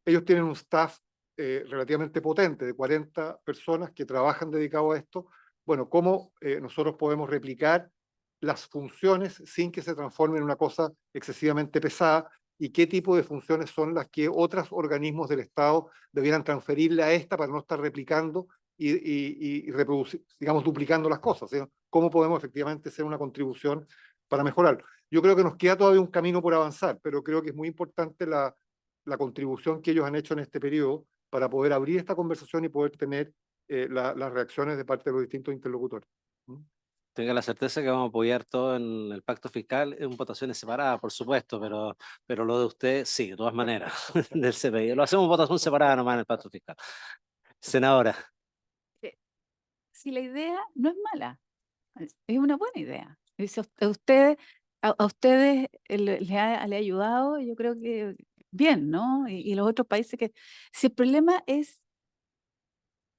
Ellos tienen un staff relativamente potente, de 40 personas que trabajan dedicados a esto. Bueno, ¿cómo nosotros podemos replicar las funciones sin que se transforme en una cosa excesivamente pesada? ¿Y qué tipo de funciones son las que otros organismos del Estado debieran transferirle a esta para no estar replicando y reproducir, digamos, duplicando las cosas? ¿Sí? ¿Cómo podemos efectivamente hacer una contribución para mejorarlo? Yo creo que nos queda todavía un camino por avanzar, pero creo que es muy importante la contribución que ellos han hecho en este periodo para poder abrir esta conversación y poder tener las reacciones de parte de los distintos interlocutores. Tenga la certeza que vamos a apoyar todo en el pacto fiscal en votaciones separadas, por supuesto, pero lo de usted, sí, de todas maneras, del CPI. Lo hacemos en votación separada nomás en el pacto fiscal. Senadora. Si la idea no es mala, es una buena idea. Si a ustedes le ha ayudado, yo creo que bien, ¿no? Y los otros países que... Si el problema es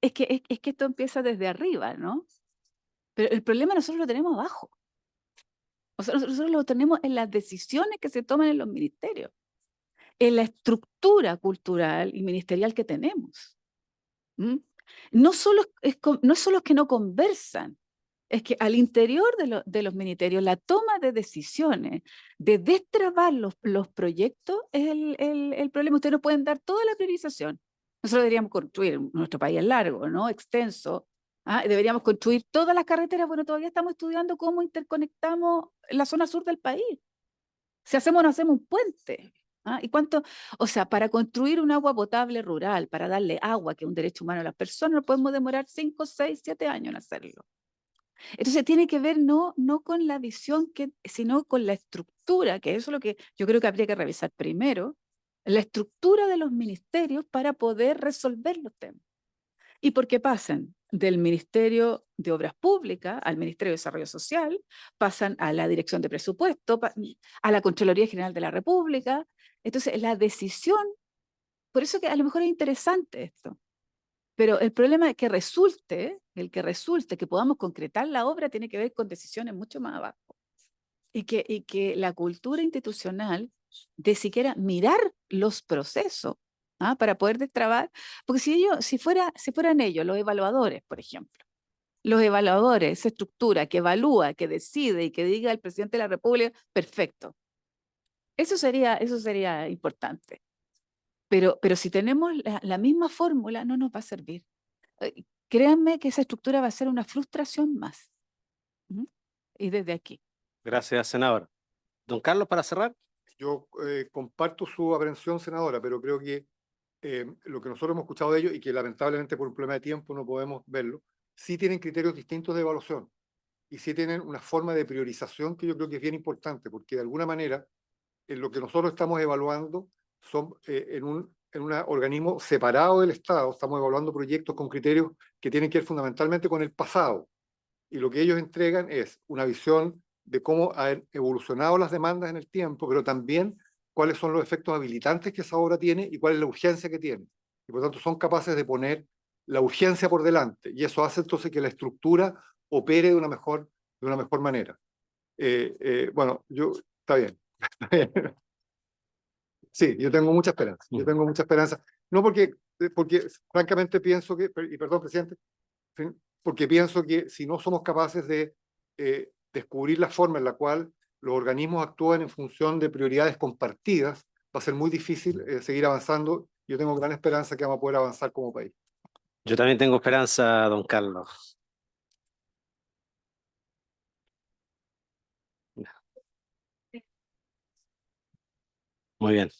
que esto empieza desde arriba, ¿no? Pero el problema nosotros lo tenemos abajo. O sea, nosotros lo tenemos en las decisiones que se toman en los ministerios, en la estructura cultural y ministerial que tenemos. ¿Mm? No solo es que no conversan, es que al interior de los ministerios la toma de decisiones, de destrabar los proyectos es el problema. Ustedes no pueden dar toda la priorización. Nosotros deberíamos construir, nuestro país es largo, ¿no? Extenso. Deberíamos construir todas las carreteras. Bueno, todavía estamos estudiando cómo interconectamos la zona sur del país. Si hacemos o no hacemos un puente. ¿Y cuánto? O sea, para construir un agua potable rural, para darle agua, que es un derecho humano a las personas, no podemos demorar 5, 6, 7 años en hacerlo. Entonces tiene que ver no con la visión, sino con la estructura, que eso es lo que yo creo que habría que revisar primero, la estructura de los ministerios para poder resolver los temas. ¿Y por qué pasan del Ministerio de Obras Públicas al Ministerio de Desarrollo Social? Pasan a la Dirección de Presupuesto, a la Contraloría General de la República. Entonces, la decisión, por eso que a lo mejor es interesante esto, pero el problema es que que podamos concretar la obra tiene que ver con decisiones mucho más abajo. Y que la cultura institucional de siquiera mirar los procesos para poder destrabar, porque si fueran ellos, los evaluadores, por ejemplo, los evaluadores, esa estructura que evalúa, que decide y que diga al presidente de la República, perfecto. Eso sería importante. Pero si tenemos la misma fórmula, no nos va a servir. Créanme que esa estructura va a ser una frustración más. Y desde aquí. Gracias, senadora. Don Carlos, para cerrar. Yo comparto su aprehensión, senadora, pero creo que lo que nosotros hemos escuchado de ellos y que lamentablemente por un problema de tiempo no podemos verlo, sí tienen criterios distintos de evaluación y sí tienen una forma de priorización que yo creo que es bien importante, porque de alguna manera en lo que nosotros estamos evaluando son en un organismo separado del Estado, estamos evaluando proyectos con criterios que tienen que ver fundamentalmente con el pasado. Y lo que ellos entregan es una visión de cómo han evolucionado las demandas en el tiempo, pero también cuáles son los efectos habilitantes que esa obra tiene y cuál es la urgencia que tiene. Y por tanto son capaces de poner la urgencia por delante. Y eso hace entonces que la estructura opere de una mejor manera. Bueno, está bien. Sí, yo tengo mucha esperanza. Yo tengo mucha esperanza. No porque francamente pienso que, y perdón, presidente, porque pienso que si no somos capaces de descubrir la forma en la cual los organismos actúan en función de prioridades compartidas, va a ser muy difícil seguir avanzando. Yo tengo gran esperanza que vamos a poder avanzar como país. Yo también tengo esperanza, don Carlos. Muy bien.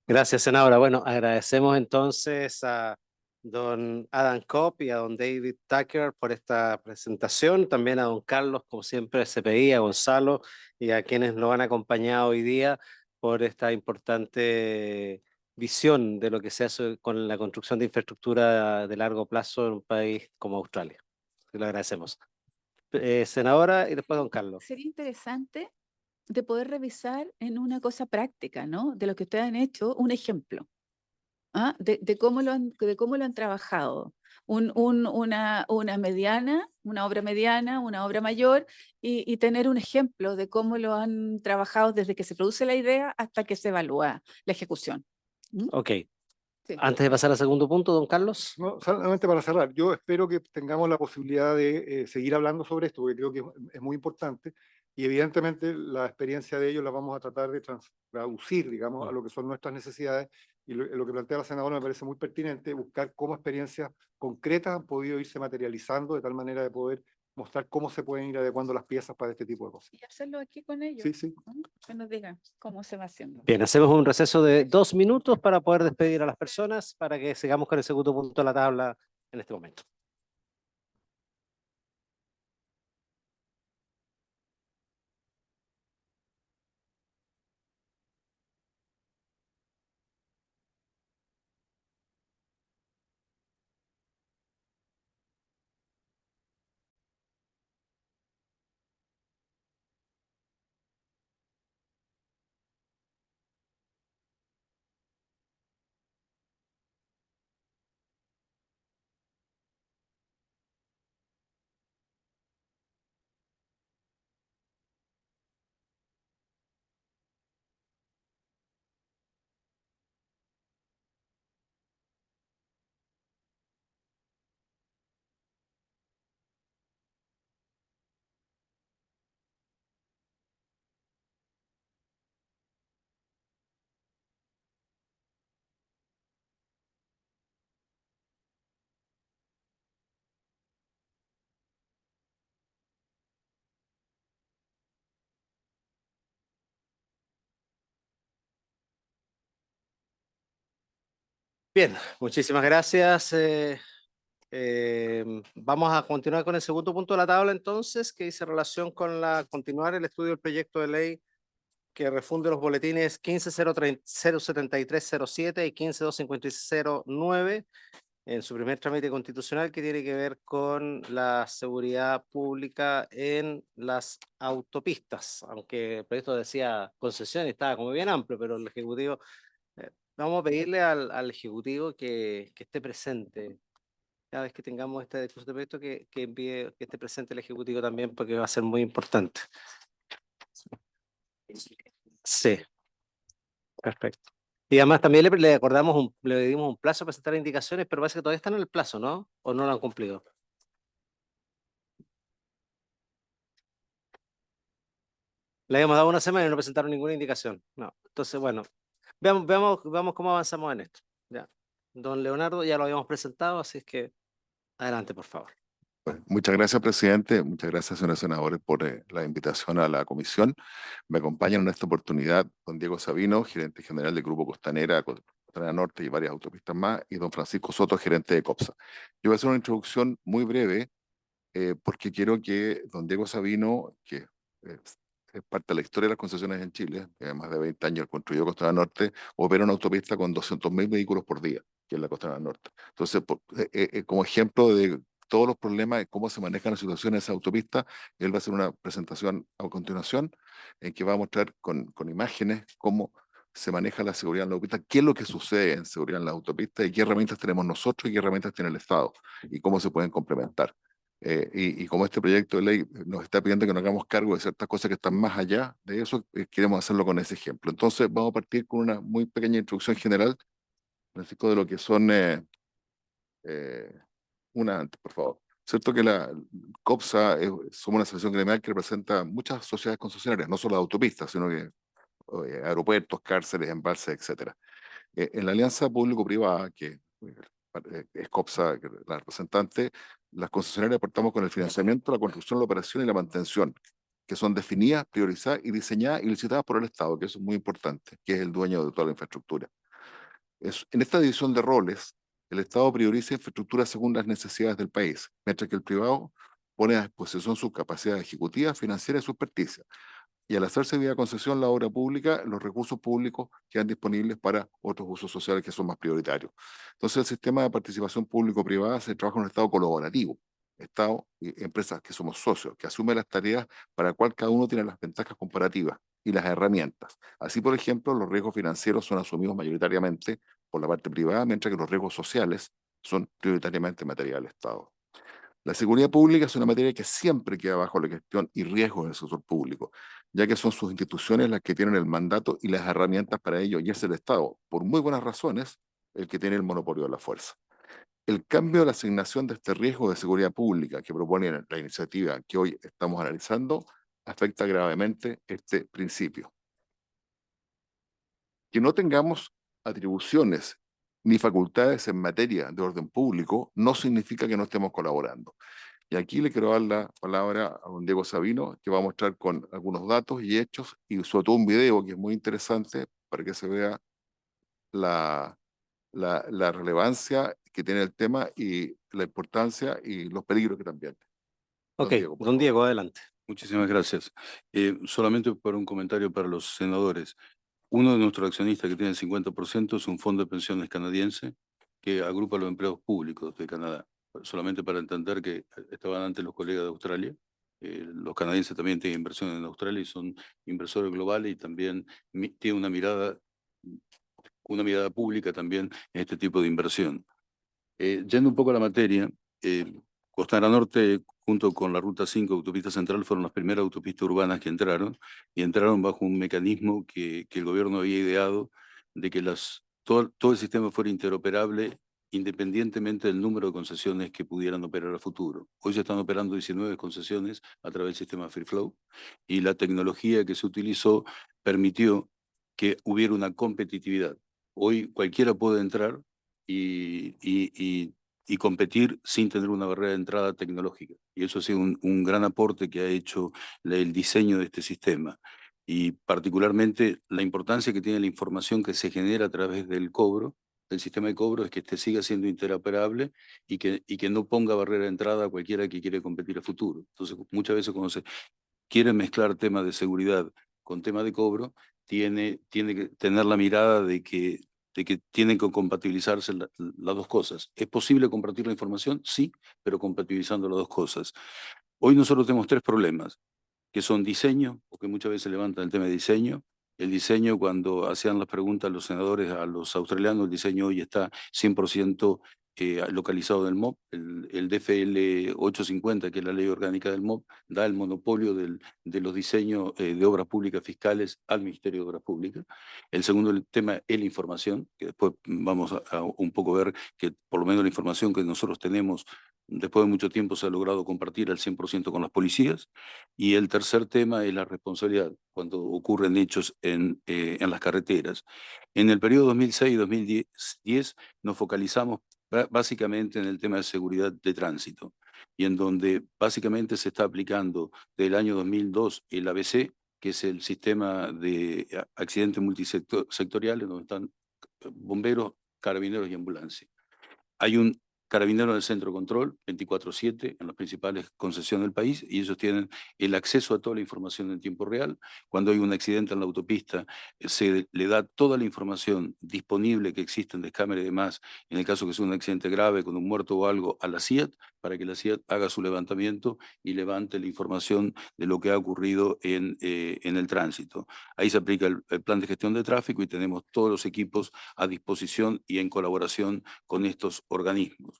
Gracias, senadora. Bueno, agradecemos entonces a don Adam Cobb y a don David Tucker por esta presentación, también a don Carlos, como siempre, CPI, a Gonzalo y a quienes nos han acompañado hoy día por esta importante visión de lo que se hace con la construcción de infraestructura de largo plazo en un país como Australia. Lo agradecemos. Senadora y después don Carlos. Sería interesante de poder revisar en una cosa práctica, ¿no? De lo que ustedes han hecho, un ejemplo. ¿Ah? De cómo lo han trabajado. Una obra mediana, una obra mayor, y tener un ejemplo de cómo lo han trabajado desde que se produce la idea hasta que se evalúa la ejecución. ¿Mm? Ok. Sí. Antes de pasar al segundo punto, don Carlos. No, solamente para cerrar, yo espero que tengamos la posibilidad de seguir hablando sobre esto, porque creo que es muy importante y evidentemente la experiencia de ellos la vamos a tratar de traducir, digamos, a lo que son nuestras necesidades y lo que plantea la senadora me parece muy pertinente, buscar cómo experiencias concretas han podido irse materializando de tal manera de poder mostrar cómo se pueden ir adecuando las piezas para este tipo de cosas. Y hacerlo aquí con ellos. Sí, sí. ¿No? Que nos digan cómo se va haciendo. Bien, hacemos un receso de 2 minutos para poder despedir a las personas para que sigamos con el segundo punto de la tabla en este momento. Bien, muchísimas gracias. Vamos a continuar con el segundo punto de la tabla entonces, que dice relación con continuar el estudio del proyecto de ley que refunde los boletines 15.07307 y 15.25609 en su primer trámite constitucional que tiene que ver con la seguridad pública en las autopistas, aunque el proyecto decía concesión y estaba como bien amplio, pero el Ejecutivo, vamos a pedirle al Ejecutivo que esté presente. Cada vez que tengamos esta discusión de proyecto, que esté presente el Ejecutivo también, porque va a ser muy importante. Sí, perfecto. Y además también le acordamos, le dimos un plazo para presentar indicaciones, pero parece que todavía están en el plazo, ¿no? ¿O no lo han cumplido? Le habíamos dado una semana y no presentaron ninguna indicación. No. Entonces, bueno, veamos cómo avanzamos en esto. Ya. Don Leonardo ya lo habíamos presentado, así es que adelante, por favor. Bueno, muchas gracias, presidente. Muchas gracias, señores senadores, por la invitación a la comisión. Me acompañan en esta oportunidad don Diego Sabino, gerente general del Grupo Costanera, Costanera Norte y varias autopistas más, y don Francisco Soto, gerente de COPSA. Yo voy a hacer una introducción muy breve, porque quiero que don Diego Sabino, que es parte de la historia de las concesiones en Chile, que más de 20 años construyó Costanera Norte, opera una autopista con 200.000 vehículos por día, que es la Costanera Norte. Entonces, como ejemplo de todos los problemas de cómo se manejan las situaciones en esa autopista, él va a hacer una presentación a continuación en que va a mostrar con imágenes cómo se maneja la seguridad en la autopista, qué es lo que sucede en seguridad en la autopista y qué herramientas tenemos nosotros y qué herramientas tiene el Estado y cómo se pueden complementar. Y como este proyecto de ley nos está pidiendo que nos hagamos cargo de ciertas cosas que están más allá de eso, queremos hacerlo con ese ejemplo. Entonces vamos a partir con una muy pequeña introducción general, Francisco, de lo que son una antes, por favor. Cierto que la COPSA somos una asociación gremial que representa muchas sociedades concesionarias, no solo de autopistas, sino que aeropuertos, cárceles, embalses, etcétera. En la alianza público-privada, que es COPSA la representante, las concesionarias aportamos con el financiamiento, la construcción, la operación y la mantención, que son definidas, priorizadas y diseñadas y licitadas por el Estado, que eso es muy importante, que es el dueño de toda la infraestructura. En esta división de roles, el Estado prioriza infraestructura según las necesidades del país, mientras que el privado pone a disposición sus capacidades ejecutivas, financieras y su experticia. Y al hacerse vía concesión la obra pública, los recursos públicos quedan disponibles para otros usos sociales que son más prioritarios. Entonces, el sistema de participación público-privada se trabaja en un Estado colaborativo. Estado y empresas que somos socios, que asumen las tareas para cual cada uno tiene las ventajas comparativas y las herramientas. Así, por ejemplo, los riesgos financieros son asumidos mayoritariamente por la parte privada, mientras que los riesgos sociales son prioritariamente materia del Estado. La seguridad pública es una materia que siempre queda bajo la gestión y riesgo del sector público, ya que son sus instituciones las que tienen el mandato y las herramientas para ello, y es el Estado, por muy buenas razones, el que tiene el monopolio de la fuerza. El cambio de la asignación de este riesgo de seguridad pública que propone la iniciativa que hoy estamos analizando afecta gravemente este principio. Que no tengamos atribuciones ni facultades en materia de orden público no significa que no estemos colaborando. Y aquí le quiero dar la palabra a don Diego Sabino, que va a mostrar con algunos datos y hechos y sobre todo un video que es muy interesante para que se vea la relevancia que tiene el tema y la importancia y los peligros que también. Ok, Por don Diego, adelante. Muchísimas gracias. Solamente para un comentario para los senadores. Uno de nuestros accionistas que tiene el 50% es un fondo de pensiones canadiense que agrupa a los empleados públicos de Canadá. Solamente para entender que estaban antes los colegas de Australia. Los canadienses también tienen inversión en Australia y son inversores globales y también tienen una mirada pública también en este tipo de inversión. Yendo un poco a la materia, Costanera Norte junto con la Ruta 5, Autopista Central, fueron las primeras autopistas urbanas que entraron, y entraron bajo un mecanismo que el gobierno había ideado de que todo el sistema fuera interoperable independientemente del número de concesiones que pudieran operar a futuro. Hoy se están operando 19 concesiones a través del sistema Free Flow, y la tecnología que se utilizó permitió que hubiera una competitividad. Hoy cualquiera puede entrar y competir sin tener una barrera de entrada tecnológica. Y eso ha sido un gran aporte que ha hecho el diseño de este sistema. Y particularmente la importancia que tiene la información que se genera a través del cobro, del sistema de cobro, es que este siga siendo interoperable y que no ponga barrera de entrada a cualquiera que quiere competir a futuro. Entonces, muchas veces cuando se quiere mezclar temas de seguridad con temas de cobro, tiene que tener la mirada de que tienen que compatibilizarse las dos cosas. ¿Es posible compartir la información? Sí, pero compatibilizando las dos cosas. Hoy nosotros tenemos tres problemas, que son diseño, porque muchas veces levantan el tema de diseño. El diseño, cuando hacían las preguntas los senadores a los australianos, el diseño hoy está 100% localizado en el MOP. El DFL 850, que es la ley orgánica del MOP, da el monopolio de los diseños de obras públicas fiscales al Ministerio de Obras Públicas. El segundo tema es la información, que después vamos a un poco ver que por lo menos la información que nosotros tenemos después de mucho tiempo se ha logrado compartir al 100% con las policías. Y el tercer tema es la responsabilidad cuando ocurren hechos en las carreteras. En el periodo 2006-2010 nos focalizamos básicamente en el tema de seguridad de tránsito, y en donde básicamente se está aplicando desde el año 2002 el ABC, que es el sistema de accidentes multisectoriales, donde están bomberos, carabineros y ambulancia. Hay un carabinero en el centro de control, 24/7, en las principales concesiones del país, y ellos tienen el acceso a toda la información en tiempo real. Cuando hay un accidente en la autopista, se le da toda la información disponible que existe en descámara y demás, en el caso que sea un accidente grave con un muerto o algo, a la CIAT, para que la CIAT haga su levantamiento y levante la información de lo que ha ocurrido en el tránsito. Ahí se aplica el plan de gestión de tráfico y tenemos todos los equipos a disposición y en colaboración con estos organismos.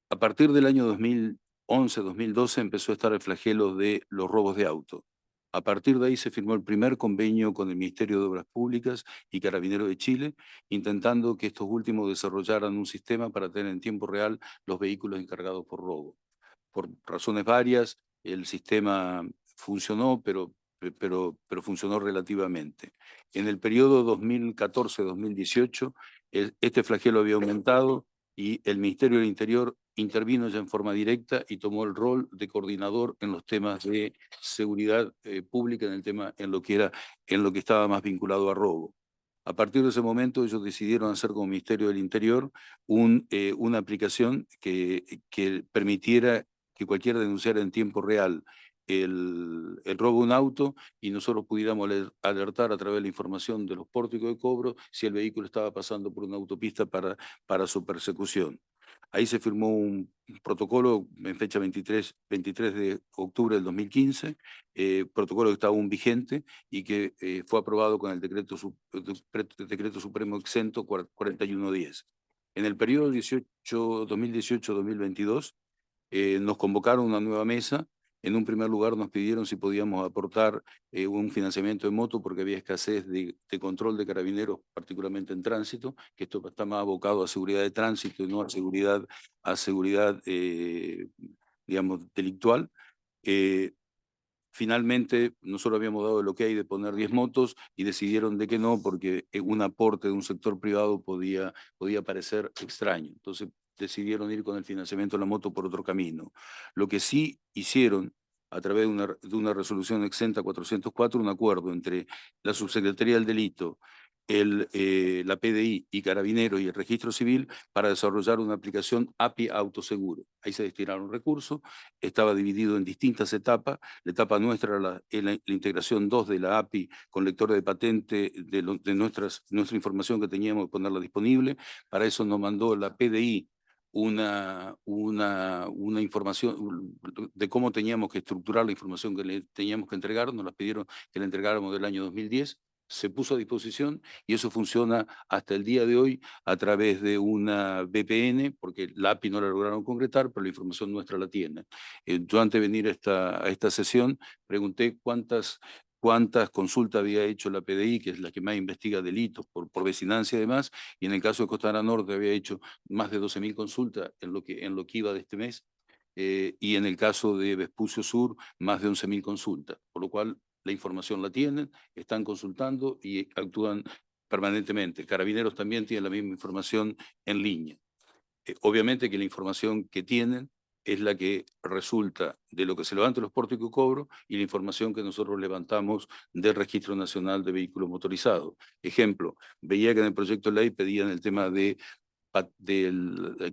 A partir del año 2011-2012 empezó a estar el flagelo de los robos de auto. A partir de ahí se firmó el primer convenio con el Ministerio de Obras Públicas y Carabineros de Chile, intentando que estos últimos desarrollaran un sistema para tener en tiempo real los vehículos encargados por robo. Por razones varias, el sistema funcionó, pero funcionó relativamente. En el periodo 2014-2018, este flagelo había aumentado y el Ministerio del Interior intervino ya en forma directa y tomó el rol de coordinador en los temas de seguridad pública, en lo que estaba más vinculado a robo. A partir de ese momento ellos decidieron hacer como Ministerio del Interior una aplicación que permitiera que cualquiera denunciara en tiempo real el robo de un auto y nosotros pudiéramos alertar a través de la información de los pórticos de cobro si el vehículo estaba pasando por una autopista para su persecución. Ahí se firmó un protocolo en fecha 23 de octubre del 2015, protocolo que está aún vigente y que fue aprobado con el decreto supremo exento 4110. En el periodo 2018-2022 nos convocaron a una nueva mesa. En un primer lugar nos pidieron si podíamos aportar un financiamiento de moto porque había escasez de control de carabineros, particularmente en tránsito, que esto está más abocado a seguridad de tránsito y no a seguridad digamos, delictual. Finalmente, nosotros habíamos dado el ok de poner 10 motos y decidieron de que no, porque un aporte de un sector privado podía parecer extraño. Entonces decidieron ir con el financiamiento de la moto por otro camino. Lo que sí hicieron, a través de una resolución exenta 404, un acuerdo entre la Subsecretaría del Delito, la PDI y Carabineros y el Registro Civil para desarrollar una aplicación API Autoseguro. Ahí se destinaron recursos, estaba dividido en distintas etapas. La etapa nuestra era la integración 2 de la API con lector de patente de nuestra información que teníamos que ponerla disponible. Para eso nos mandó la PDI una información de cómo teníamos que estructurar la información que le teníamos que entregar. Nos la pidieron que la entregáramos del año 2010. Se puso a disposición y eso funciona hasta el día de hoy a través de una VPN, porque la API no la lograron concretar, pero la información nuestra la tienen. Yo antes de venir a esta sesión pregunté cuántas consultas había hecho la PDI, que es la que más investiga delitos por vecinancia y demás, y en el caso de Costanera Norte había hecho más de 12.000 consultas en lo que iba de este mes, y en el caso de Vespucio Sur, más de 11.000 consultas, por lo cual la información la tienen, están consultando y actúan permanentemente. Carabineros también tienen la misma información en línea. Obviamente que la información que tienen es la que resulta de lo que se levanta los pórticos de cobro y la información que nosotros levantamos del Registro Nacional de Vehículos Motorizados. Ejemplo, veía que en el proyecto de ley pedían el tema del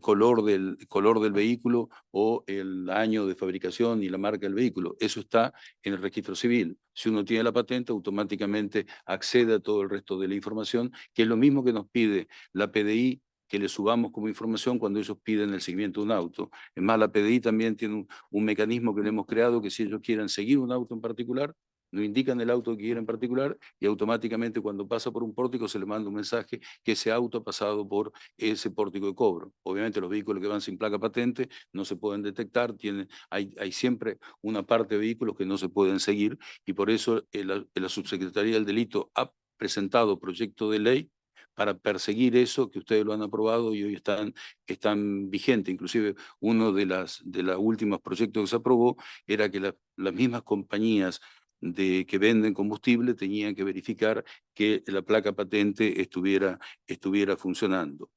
color del vehículo o el año de fabricación y la marca del vehículo. Eso está en el registro civil. Si uno tiene la patente, automáticamente accede a todo el resto de la información, que es lo mismo que nos pide la PDI, que le subamos como información cuando ellos piden el seguimiento de un auto. Es más, la PDI también tiene un mecanismo que le hemos creado, que si ellos quieren seguir un auto en particular, nos indican el auto que quieren en particular y automáticamente cuando pasa por un pórtico se le manda un mensaje que ese auto ha pasado por ese pórtico de cobro. Obviamente los vehículos que van sin placa patente no se pueden detectar, hay siempre una parte de vehículos que no se pueden seguir y por eso la Subsecretaría del Delito ha presentado proyecto de ley para perseguir eso, que ustedes lo han aprobado y hoy están vigentes. Inclusive uno de los últimos proyectos que se aprobó era que las mismas compañías que venden combustible tenían que verificar que la placa patente estuviera funcionando.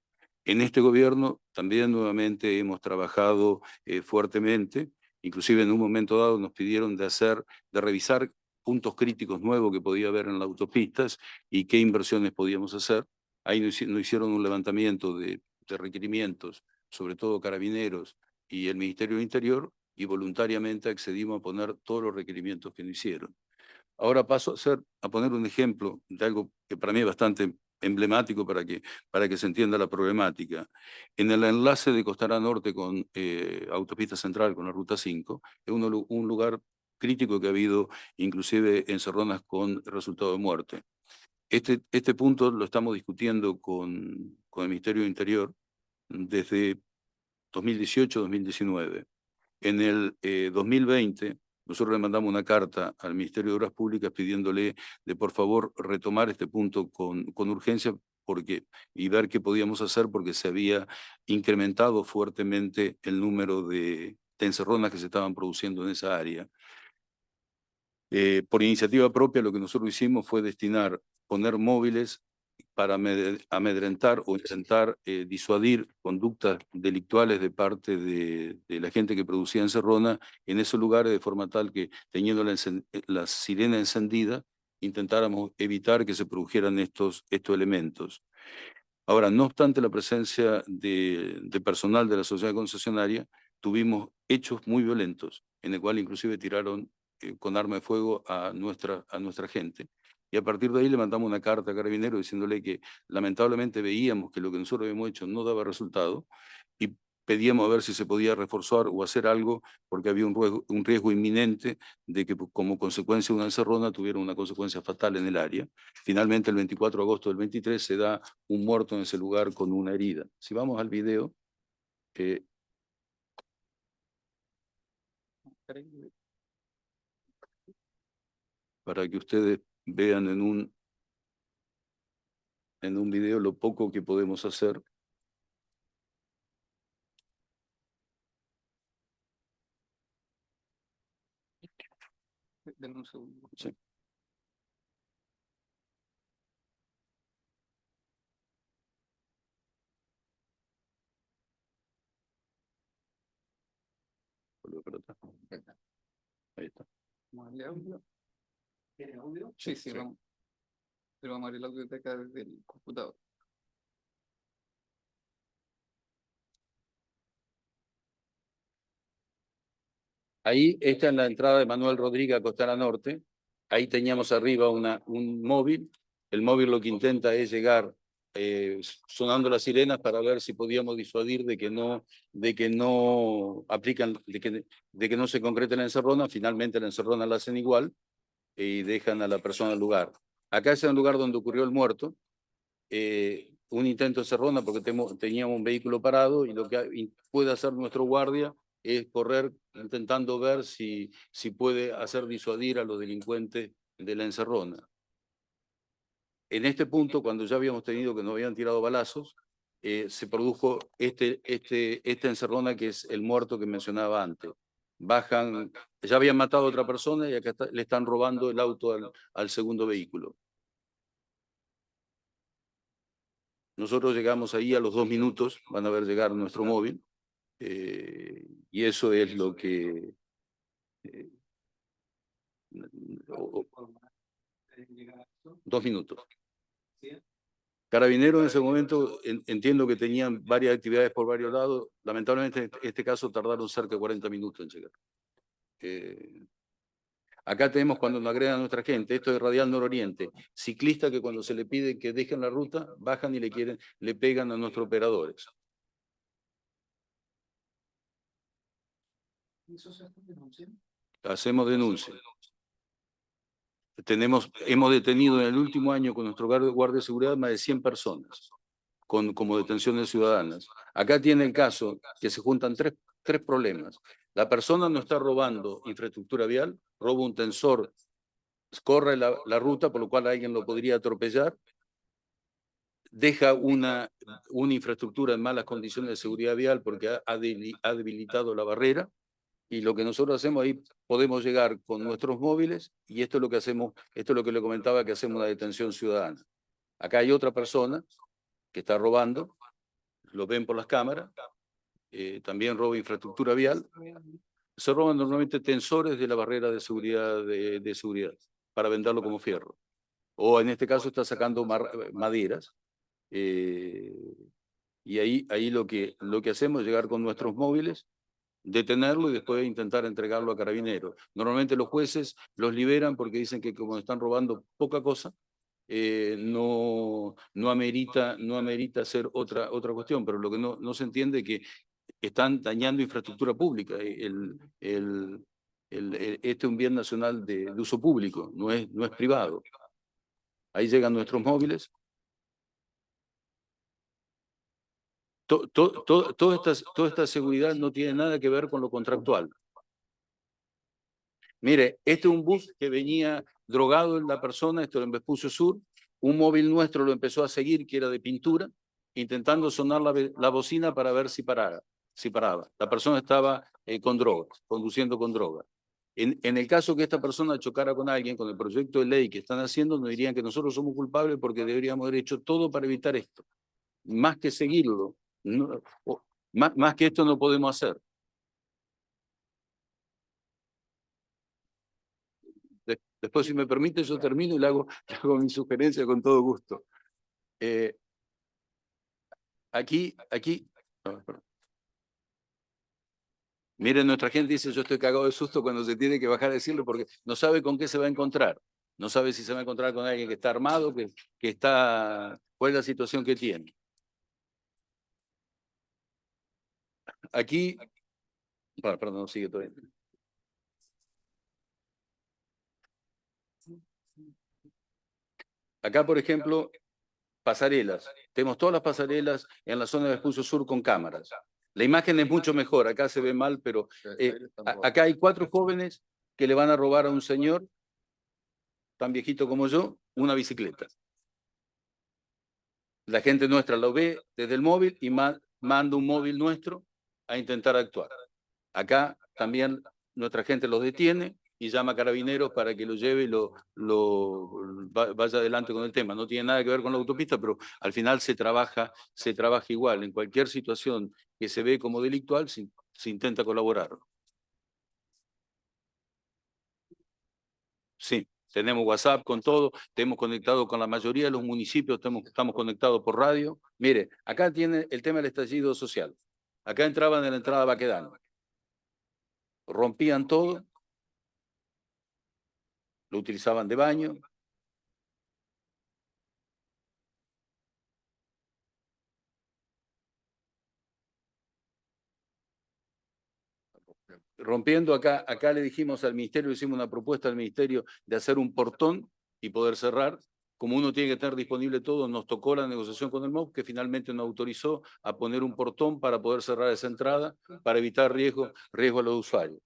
En este gobierno también nuevamente hemos trabajado fuertemente, inclusive en un momento dado nos pidieron de revisar puntos críticos nuevos que podía haber en las autopistas y qué inversiones podíamos hacer. ahí nos hicieron un levantamiento de requerimientos, sobre todo Carabineros y el Ministerio del Interior, y voluntariamente accedimos a poner todos los requerimientos que nos hicieron. Ahora paso a poner un ejemplo de algo que para mí es bastante emblemático para que se entienda la problemática. En el enlace de Costanera Norte con Autopista Central, con la Ruta 5, es un lugar crítico que ha habido inclusive encerronas con resultado de muerte. Este punto lo estamos discutiendo con el Ministerio del Interior desde 2018-2019. En el 2020, nosotros le mandamos una carta al Ministerio de Obras Públicas pidiéndole de por favor retomar este punto con urgencia y ver qué podíamos hacer porque se había incrementado fuertemente el número de encerronas que se estaban produciendo en esa área. Por iniciativa propia, lo que nosotros hicimos fue poner móviles para amedrentar o intentar disuadir conductas delictuales de parte de la gente que producía encerrona en esos lugares, de forma tal que, teniendo la sirena encendida, intentáramos evitar que se produjeran estos elementos. Ahora, no obstante la presencia de personal de la sociedad concesionaria, tuvimos hechos muy violentos, en el cual inclusive tiraron con arma de fuego a nuestra gente. Y a partir de ahí le mandamos una carta a Carabineros diciéndole que lamentablemente veíamos que lo que nosotros habíamos hecho no daba resultado y pedíamos a ver si se podía reforzar o hacer algo porque había un riesgo inminente de que como consecuencia de una encerrona tuviera una consecuencia fatal en el área. Finalmente, el 24 de agosto del 23 se da un muerto en ese lugar con una herida. Si vamos al video, para que ustedes vean en un video lo poco que podemos hacer. Sí. Ahí está. ¿Tiene audio? Sí, sí, vamos. Pero vamos a abrir el audio de acá desde el computador. Ahí, esta es la entrada de Manuel Rodríguez a Costanera Norte. Ahí teníamos arriba un móvil. El móvil lo que intenta es llegar sonando las sirenas para ver si podíamos disuadir de que no aplican, de que no se concrete la encerrona. Finalmente la encerrona la hacen igual y dejan a la persona al lugar. Acá es el lugar donde ocurrió el muerto. Un intento de encerrona porque teníamos un vehículo parado y lo que puede hacer nuestro guardia es correr intentando ver si puede hacer disuadir a los delincuentes de la encerrona. En este punto, cuando ya habíamos tenido que nos habían tirado balazos, se produjo esta encerrona que es el muerto que mencionaba antes. Bajan, ya habían matado a otra persona y acá le están robando el auto al segundo vehículo. Nosotros llegamos ahí a los 2 minutos, van a ver llegar nuestro móvil, y eso es lo que... 2 minutos. Carabineros en ese momento entiendo que tenían varias actividades por varios lados. Lamentablemente en este caso tardaron cerca de 40 minutos en llegar. Acá tenemos cuando nos agregan a nuestra gente, esto es Radial Nororiente, ciclistas que cuando se le pide que dejen la ruta, bajan y le pegan a nuestros operadores. Hacemos denuncia. Hemos detenido en el último año con nuestro guardia de seguridad más de 100 personas como detenciones ciudadanas. Acá tiene el caso que se juntan tres problemas. La persona no está robando infraestructura vial, roba un tensor, corre la ruta, por lo cual alguien lo podría atropellar, deja una infraestructura en malas condiciones de seguridad vial porque ha debilitado la barrera, y lo que nosotros hacemos ahí, podemos llegar con nuestros móviles, y esto es lo que hacemos, esto es lo que le comentaba, que hacemos una detención ciudadana. Acá hay otra persona que está robando, lo ven por las cámaras, también roba infraestructura vial. Se roban normalmente tensores de la barrera de seguridad para venderlo como fierro. O en este caso está sacando maderas. Y ahí lo que hacemos es llegar con nuestros móviles, detenerlo y después intentar entregarlo a Carabineros. Normalmente los jueces los liberan porque dicen que como están robando poca cosa, no amerita hacer otra cuestión, pero lo que no se entiende es que están dañando infraestructura pública. Este es un bien nacional de uso público, no es privado. Ahí llegan nuestros móviles. Toda esta seguridad no tiene nada que ver con lo contractual. Mire, este es un bus que venía drogado en la persona, esto en Vespucio Sur, un móvil nuestro lo empezó a seguir, que era de pintura, intentando sonar la bocina para ver si paraba. La persona estaba con drogas, conduciendo con drogas. En el caso que esta persona chocara con alguien, con el proyecto de ley que están haciendo, nos dirían que nosotros somos culpables porque deberíamos haber hecho todo para evitar esto. Más que seguirlo, más que esto no podemos hacer. Después, si me permite, yo termino y le hago mi sugerencia con todo gusto. Aquí, miren, nuestra gente dice, yo estoy cagado de susto cuando se tiene que bajar a decirlo porque no sabe con qué se va a encontrar. No sabe si se va a encontrar con alguien que está armado, que está... ¿Cuál es la situación que tiene? Aquí... Perdón, no sigue todavía. Acá, por ejemplo, pasarelas. Tenemos todas las pasarelas en la zona de Vespucio Sur con cámaras. La imagen es mucho mejor, acá se ve mal, pero acá hay 4 jóvenes que le van a robar a un señor, tan viejito como yo, una bicicleta. La gente nuestra lo ve desde el móvil y manda un móvil nuestro a intentar actuar. Acá también nuestra gente los detiene y llama a Carabineros para que lo lleve y vaya adelante con el tema. No tiene nada que ver con la autopista, pero al final se trabaja igual. En cualquier situación que se ve como delictual, se intenta colaborar. Sí, tenemos WhatsApp con todo, tenemos conectado con la mayoría de los municipios, estamos conectados por radio. Mire, acá tiene el tema del estallido social. Acá entraban en la entrada Baquedano. Rompían todo, lo utilizaban de baño. Rompiendo acá le dijimos al ministerio, hicimos una propuesta al ministerio de hacer un portón y poder cerrar. Como uno tiene que tener disponible todo, nos tocó la negociación con el MOB, que finalmente nos autorizó a poner un portón para poder cerrar esa entrada, para evitar riesgo a los usuarios.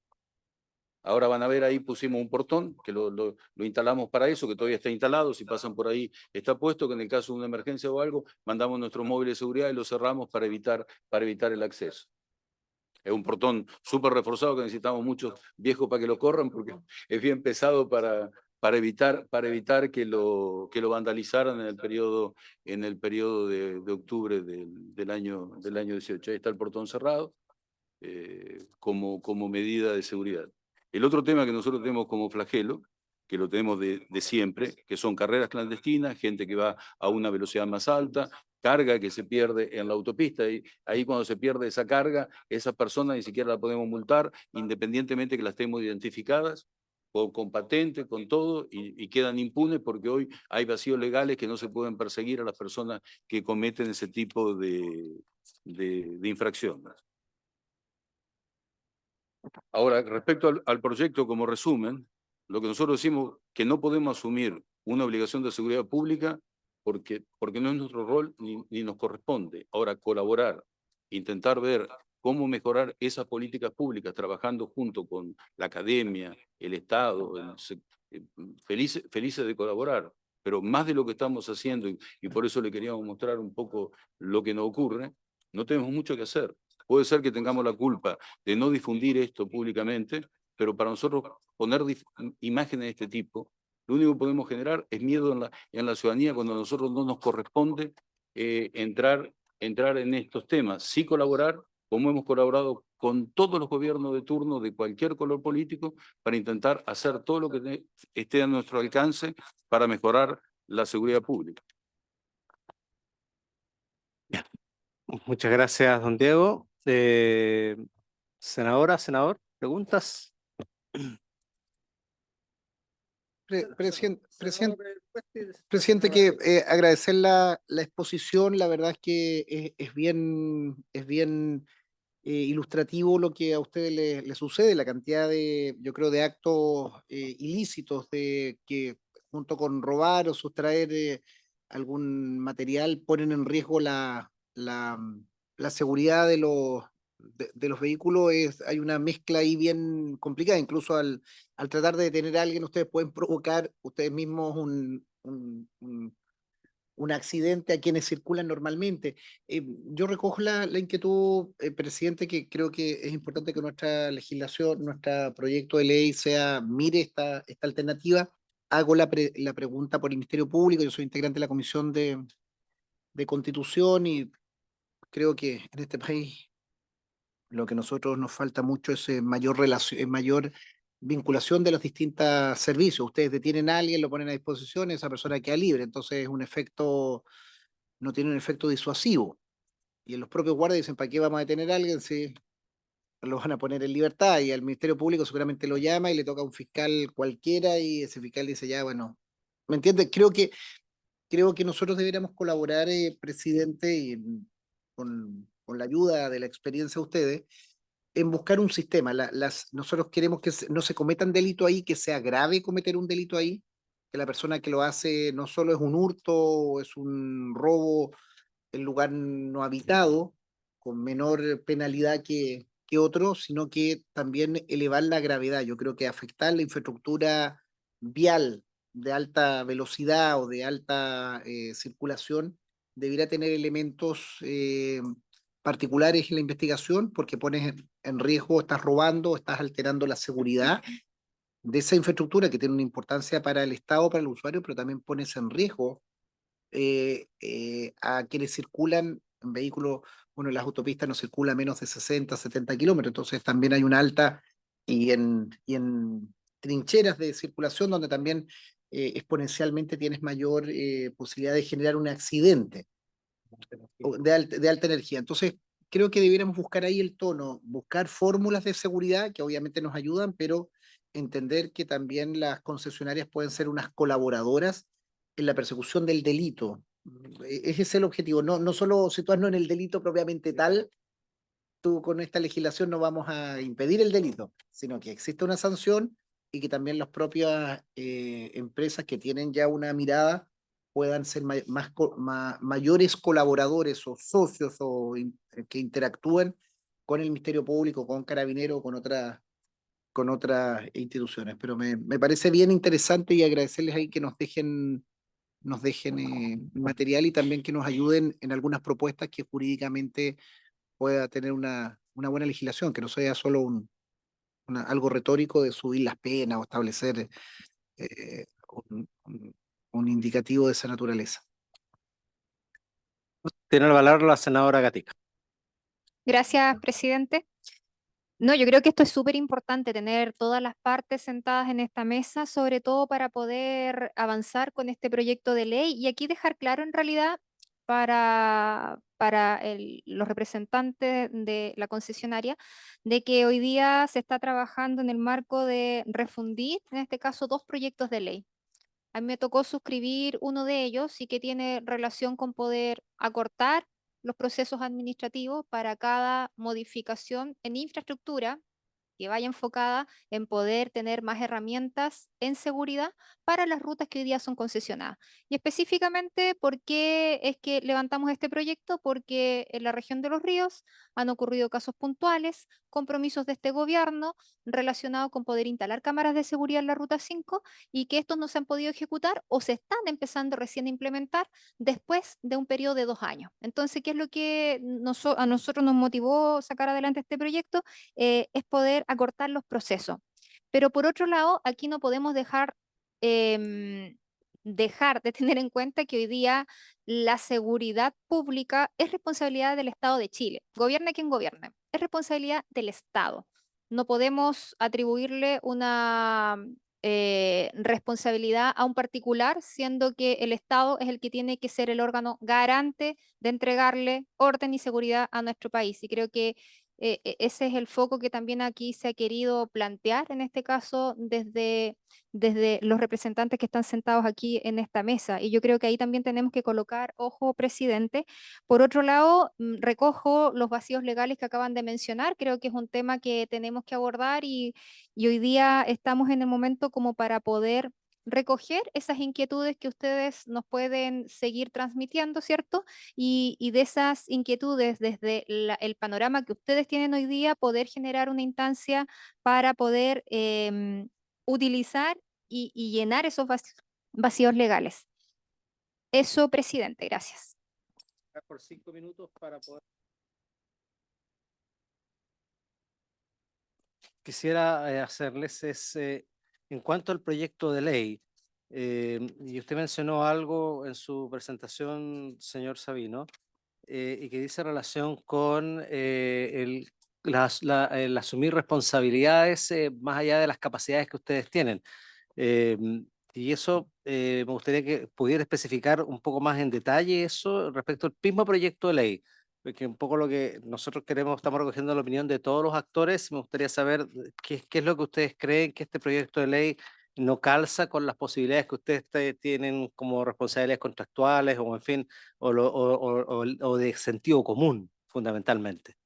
Ahora van a ver, ahí pusimos un portón, que lo instalamos para eso, que todavía está instalado, si pasan por ahí está puesto, que en el caso de una emergencia o algo, mandamos nuestros móviles de seguridad y lo cerramos para evitar el acceso. Es un portón súper reforzado que necesitamos muchos viejos para que lo corran, porque es bien pesado para evitar que lo vandalizaran en el periodo de octubre del año 18. Ahí está el portón cerrado como medida de seguridad. El otro tema que nosotros tenemos como flagelo, que lo tenemos de siempre, que son carreras clandestinas, gente que va a una velocidad más alta, carga que se pierde en la autopista, y ahí cuando se pierde esa carga, esa persona ni siquiera la podemos multar, independientemente que las estemos identificadas, con patente, con todo, y quedan impunes porque hoy hay vacíos legales que no se pueden perseguir a las personas que cometen ese tipo de infracciones. Ahora, respecto al proyecto como resumen, lo que nosotros decimos que no podemos asumir una obligación de seguridad pública porque no es nuestro rol ni nos corresponde. Ahora, colaborar, intentar ver cómo mejorar esas políticas públicas, trabajando junto con la academia, el Estado, felices de colaborar, pero más de lo que estamos haciendo, y por eso le queríamos mostrar un poco lo que nos ocurre, no tenemos mucho que hacer. Puede ser que tengamos la culpa de no difundir esto públicamente, pero para nosotros poner imágenes de este tipo, lo único que podemos generar es miedo en la ciudadanía cuando a nosotros no nos corresponde entrar en estos temas. Sí colaborar, como hemos colaborado con todos los gobiernos de turno de cualquier color político, para intentar hacer todo lo que esté a nuestro alcance para mejorar la seguridad pública. Muchas gracias, don Diego. Senador, ¿preguntas? Presidente, que agradecer la exposición, la verdad es que es bien ilustrativo lo que a ustedes le sucede, la cantidad de, yo creo, de actos ilícitos de que junto con robar o sustraer algún material ponen en riesgo la seguridad de los vehículos. Hay una mezcla ahí bien complicada, incluso al tratar de detener a alguien, ustedes pueden provocar ustedes mismos un accidente a quienes circulan normalmente. Yo recojo la inquietud, presidente, que creo que es importante que nuestra legislación, nuestro proyecto de ley mire esta alternativa. Hago la pregunta por el Ministerio Público, yo soy integrante de la Comisión de Constitución y creo que en este país lo que a nosotros nos falta mucho es mayor relación, mayor vinculación de los distintos servicios. Ustedes detienen a alguien, lo ponen a disposición, esa persona queda libre, entonces es un efecto, no tiene un efecto disuasivo. Y en los propios guardias dicen, ¿para qué vamos a detener a alguien si lo van a poner en libertad? Y al Ministerio Público seguramente lo llama y le toca a un fiscal cualquiera y ese fiscal dice, ya, bueno, ¿me entiendes? Creo que nosotros deberíamos colaborar, presidente, con la ayuda de la experiencia de ustedes, en buscar un sistema. Nosotros queremos que no se cometan delitos ahí, que sea grave cometer un delito ahí, que la persona que lo hace no solo es un hurto o es un robo en lugar no habitado, con menor penalidad que otro, sino que también elevar la gravedad. Yo creo que afectar la infraestructura vial de alta velocidad o de alta circulación debería tener elementos particulares en la investigación porque pones en riesgo, estás robando, estás alterando la seguridad de esa infraestructura que tiene una importancia para el Estado, para el usuario, pero también pones en riesgo a quienes circulan en vehículos. Bueno, en las autopistas no circula menos de 60, 70 kilómetros, entonces también hay una alta y en trincheras de circulación donde también exponencialmente tienes mayor posibilidad de generar un accidente de alta energía. Entonces, creo que debiéramos buscar ahí el tono, buscar fórmulas de seguridad que obviamente nos ayudan, pero entender que también las concesionarias pueden ser unas colaboradoras en la persecución del delito. Ese es el objetivo, no solo situarnos en el delito propiamente tal, tú con esta legislación no vamos a impedir el delito, sino que existe una sanción y que también las propias empresas que tienen ya una mirada puedan ser mayores colaboradores o socios que interactúen con el Ministerio Público, con Carabineros, con otras instituciones. Pero me parece bien interesante y agradecerles ahí que nos dejen material y también que nos ayuden en algunas propuestas que jurídicamente pueda tener una buena legislación, que no sea solo algo retórico de subir las penas o establecer un indicativo de esa naturaleza. Tiene el valor la senadora Gatica. Gracias, presidente. No, yo creo que esto es súper importante, tener todas las partes sentadas en esta mesa, sobre todo para poder avanzar con este proyecto de ley y aquí dejar claro en realidad para los representantes de la concesionaria, de que hoy día se está trabajando en el marco de refundir, en este caso, dos proyectos de ley. A mí me tocó suscribir uno de ellos y que tiene relación con poder acortar los procesos administrativos para cada modificación en infraestructura que vaya enfocada en poder tener más herramientas en seguridad para las rutas que hoy día son concesionadas. Y específicamente, ¿por qué es que levantamos este proyecto? Porque en la región de Los Ríos han ocurrido casos puntuales, compromisos de este gobierno relacionados con poder instalar cámaras de seguridad en la Ruta 5 y que estos no se han podido ejecutar o se están empezando recién a implementar después de un periodo de 2 años. Entonces, ¿qué es lo que a nosotros nos motivó sacar adelante este proyecto? Es poder acortar los procesos. Pero por otro lado, aquí no podemos dejar de tener en cuenta que hoy día la seguridad pública es responsabilidad del Estado de Chile. Gobierne quien gobierne, es responsabilidad del Estado. No podemos atribuirle responsabilidad a un particular, siendo que el Estado es el que tiene que ser el órgano garante de entregarle orden y seguridad a nuestro país. Y creo que ese es el foco que también aquí se ha querido plantear, en este caso, desde los representantes que están sentados aquí en esta mesa. Y yo creo que ahí también tenemos que colocar, ojo, presidente. Por otro lado, recojo los vacíos legales que acaban de mencionar. Creo que es un tema que tenemos que abordar y hoy día estamos en el momento como para poder recoger esas inquietudes que ustedes nos pueden seguir transmitiendo, ¿cierto? Y de esas inquietudes, desde el panorama que ustedes tienen hoy día, poder generar una instancia para poder utilizar y llenar esos vacíos legales. Eso, presidente, gracias. Por 5 minutos para poder. Quisiera hacerles en cuanto al proyecto de ley, y usted mencionó algo en su presentación, señor Sabino, y que dice relación con el asumir responsabilidades más allá de las capacidades que ustedes tienen. Y eso me gustaría que pudiera especificar un poco más en detalle eso respecto al mismo proyecto de ley, porque un poco lo que nosotros queremos, estamos recogiendo la opinión de todos los actores. Me gustaría saber qué es lo que ustedes creen que este proyecto de ley no calza con las posibilidades que ustedes tienen como responsabilidades contractuales o en fin, o de sentido común, fundamentalmente.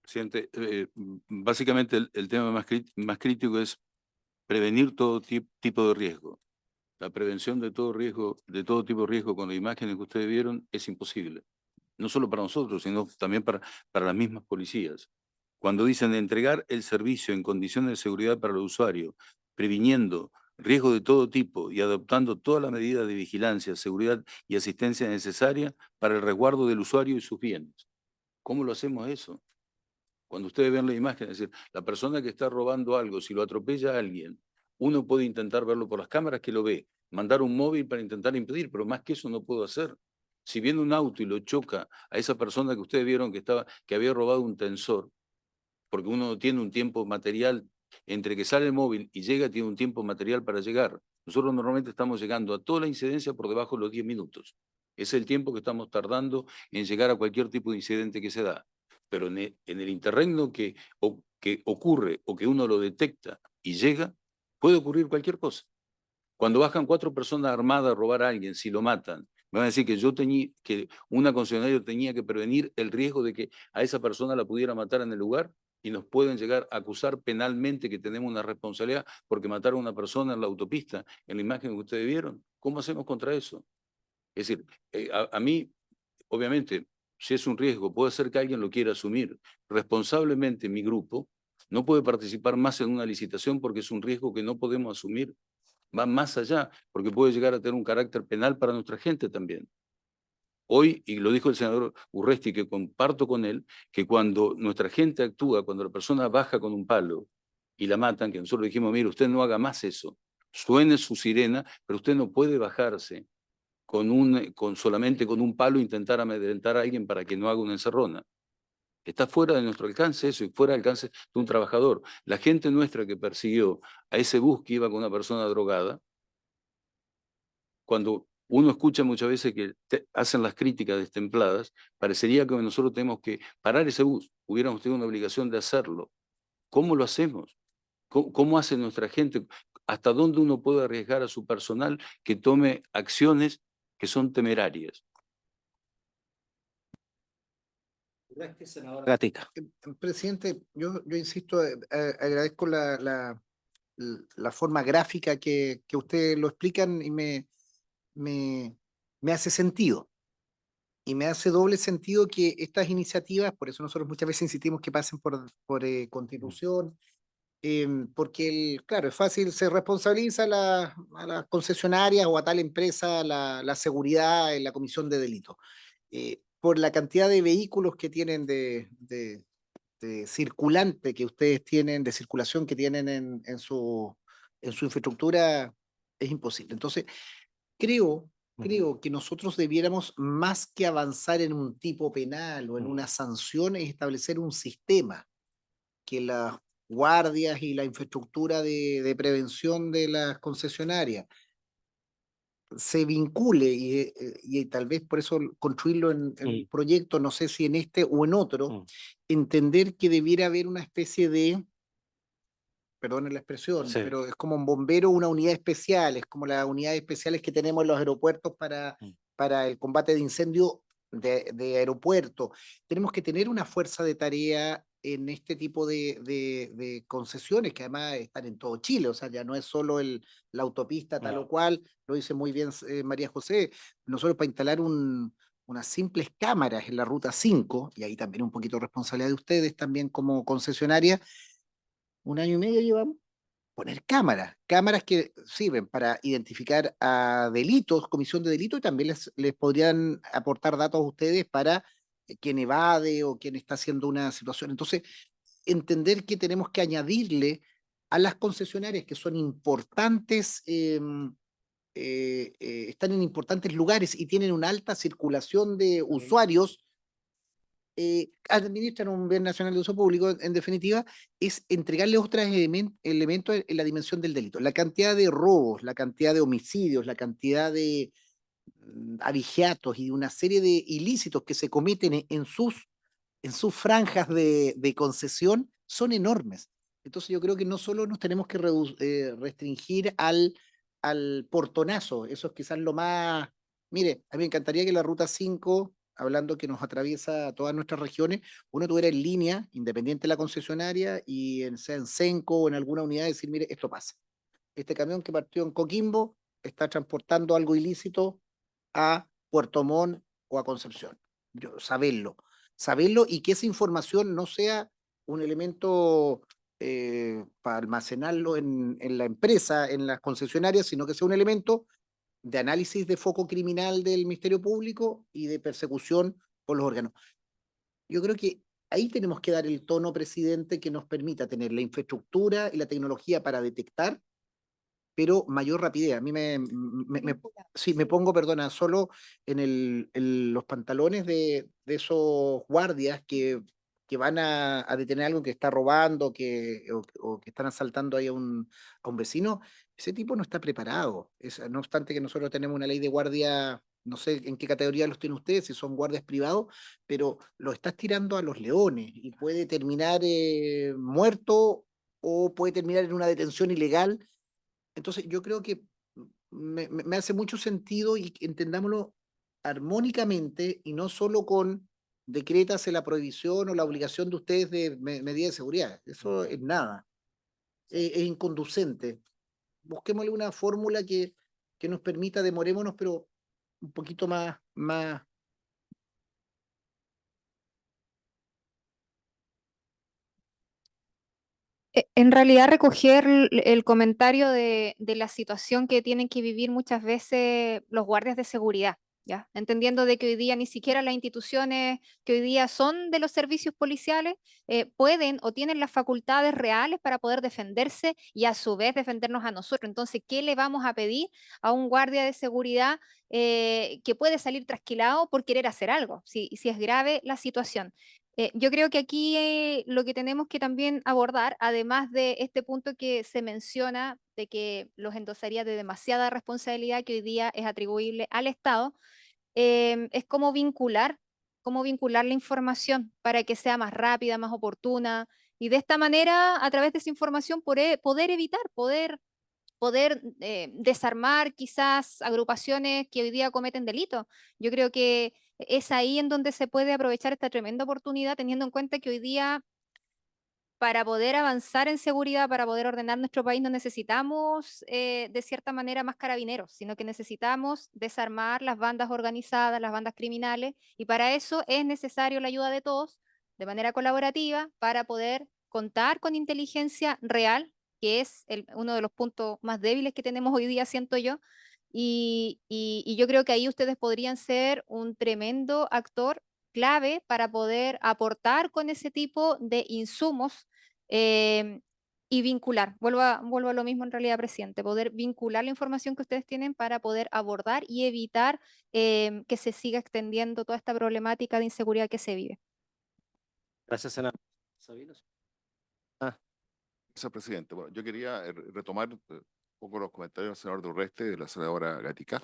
Presidente, básicamente el tema más crítico es prevenir todo tipo de riesgo. La prevención de todo riesgo, de todo tipo de riesgo con las imágenes que ustedes vieron es imposible. No solo para nosotros, sino también para las mismas policías. Cuando dicen entregar el servicio en condiciones de seguridad para el usuario, previniendo riesgos de todo tipo y adoptando todas las medidas de vigilancia, seguridad y asistencia necesaria para el resguardo del usuario y sus bienes. ¿Cómo lo hacemos eso? Cuando ustedes ven la imagen, es decir, la persona que está robando algo, si lo atropella a alguien, uno puede intentar verlo por las cámaras que lo ve, mandar un móvil para intentar impedir, pero más que eso no puedo hacer. Si viene un auto y lo choca a esa persona que ustedes vieron que había robado un tensor, porque uno tiene un tiempo material, entre que sale el móvil y llega, tiene un tiempo material para llegar. Nosotros normalmente estamos llegando a toda la incidencia por debajo de los 10 minutos. Es el tiempo que estamos tardando en llegar a cualquier tipo de incidente que se da. Pero en el interregno que ocurre o que uno lo detecta y llega, puede ocurrir cualquier cosa. Cuando bajan 4 personas armadas a robar a alguien, si lo matan, me van a decir que una concesionaria tenía que prevenir el riesgo de que a esa persona la pudiera matar en el lugar y nos pueden llegar a acusar penalmente que tenemos una responsabilidad porque mataron a una persona en la autopista, en la imagen que ustedes vieron. ¿Cómo hacemos contra eso? Es decir, a mí, obviamente, si es un riesgo, puede ser que alguien lo quiera asumir. Responsablemente mi grupo no puede participar más en una licitación porque es un riesgo que no podemos asumir. Va más allá, porque puede llegar a tener un carácter penal para nuestra gente también. Hoy, y lo dijo el senador Urresti, que comparto con él, que cuando nuestra gente actúa, cuando la persona baja con un palo y la matan, que nosotros dijimos, mire, usted no haga más eso, suene su sirena, pero usted no puede bajarse solamente con un palo e intentar amedrentar a alguien para que no haga una encerrona. Está fuera de nuestro alcance eso y fuera del alcance de un trabajador. La gente nuestra que persiguió a ese bus que iba con una persona drogada, cuando uno escucha muchas veces que hacen las críticas destempladas, parecería que nosotros tenemos que parar ese bus. Hubiéramos tenido una obligación de hacerlo. ¿Cómo lo hacemos? ¿Cómo hace nuestra gente? ¿Hasta dónde uno puede arriesgar a su personal que tome acciones que son temerarias? Gatica. Presidente, yo insisto, agradezco la forma gráfica que ustedes lo explican y me hace sentido. Y me hace doble sentido que estas iniciativas, por eso nosotros muchas veces insistimos que pasen por Constitución, porque, claro, es fácil, se responsabiliza a las concesionarias o a tal empresa la seguridad en la comisión de delitos. Por la cantidad de vehículos que tienen de circulante que ustedes tienen, de circulación que tienen en su infraestructura, es imposible. Entonces, creo que nosotros debiéramos, más que avanzar en un tipo penal o en una sanción, es establecer un sistema que guardias y la infraestructura de prevención de las concesionarias se vincule y tal vez por eso construirlo en proyecto, no sé si en este o en otro, entender que debiera haber una especie de, perdón la expresión, Sí. pero es como un bombero, una unidad especial, es como las unidades especiales que tenemos en los aeropuertos para el combate de incendio de aeropuertos. Tenemos que tener una fuerza de tarea en este tipo de concesiones que además están en todo Chile, o sea, ya no es solo la autopista tal o cual, lo dice muy bien María José, nosotros para instalar unas simples cámaras en la ruta 5, y ahí también un poquito de responsabilidad de ustedes también como concesionaria, 1 año y medio llevamos, poner cámaras que sirven para identificar a delitos, comisión de delitos, y también les podrían aportar datos a ustedes para quien evade o quien está haciendo una situación. Entonces, entender que tenemos que añadirle a las concesionarias que son importantes, están en importantes lugares y tienen una alta circulación de usuarios, administran un bien nacional de uso público, en definitiva, es entregarle otros elementos en la dimensión del delito. La cantidad de robos, la cantidad de homicidios, la cantidad de abigeatos y una serie de ilícitos que se cometen en sus franjas de concesión son enormes. Entonces yo creo que no solo nos tenemos que restringir al portonazo, eso es quizás lo más. Mire, a mí me encantaría que la Ruta 5, hablando que nos atraviesa todas nuestras regiones, uno tuviera en línea, independiente de la concesionaria, y sea en Senco o en alguna unidad, decir, mire, esto pasa. Este camión que partió en Coquimbo está transportando algo ilícito a Puerto Montt o a Concepción. Saberlo y que esa información no sea un elemento para almacenarlo en la empresa, en las concesionarias, sino que sea un elemento de análisis de foco criminal del Ministerio Público y de persecución por los órganos. Yo creo que ahí tenemos que dar el tono, presidente, que nos permita tener la infraestructura y la tecnología para detectar, pero mayor rapidez. A mí sí, me pongo, perdona, solo en los pantalones de esos guardias que van a detener a alguien que está robando o que están asaltando ahí a un vecino. Ese tipo no está preparado. No obstante que nosotros tenemos una ley de guardia, no sé en qué categoría los tienen ustedes, si son guardias privados, pero lo estás tirando a los leones y puede terminar muerto o puede terminar en una detención ilegal. Entonces, yo creo que me hace mucho sentido y que entendámoslo armónicamente y no solo con decrétase la prohibición o la obligación de ustedes de medidas de seguridad. Eso es nada. Es inconducente. Busquémosle una fórmula que nos permita, demorémonos, pero un poquito más. En realidad recoger el comentario de la situación que tienen que vivir muchas veces los guardias de seguridad, ¿ya? Entendiendo de que hoy día ni siquiera las instituciones que hoy día son de los servicios policiales pueden o tienen las facultades reales para poder defenderse y a su vez defendernos a nosotros. Entonces, ¿qué le vamos a pedir a un guardia de seguridad que puede salir trasquilado por querer hacer algo, si es grave la situación? Yo creo que aquí lo que tenemos que también abordar, además de este punto que se menciona de que los endosaría de demasiada responsabilidad que hoy día es atribuible al Estado, es cómo vincular la información para que sea más rápida, más oportuna, y de esta manera, a través de esa información, poder evitar, poder desarmar quizás agrupaciones que hoy día cometen delitos. Yo creo que es ahí en donde se puede aprovechar esta tremenda oportunidad, teniendo en cuenta que hoy día, para poder avanzar en seguridad, para poder ordenar nuestro país, no necesitamos de cierta manera más carabineros, sino que necesitamos desarmar las bandas organizadas, las bandas criminales, y para eso es necesario la ayuda de todos, de manera colaborativa, para poder contar con inteligencia real, que es uno de los puntos más débiles que tenemos hoy día, siento yo, y yo creo que ahí ustedes podrían ser un tremendo actor clave para poder aportar con ese tipo de insumos eh, y vincular. Vuelvo a lo mismo en realidad, presidente, poder vincular la información que ustedes tienen para poder abordar y evitar que se siga extendiendo toda esta problemática de inseguridad que se vive. Gracias, senador. ¿Sabino? Ah, Gracias, presidente. Bueno, yo quería retomar un poco los comentarios del senador Durreste y de la senadora Gatica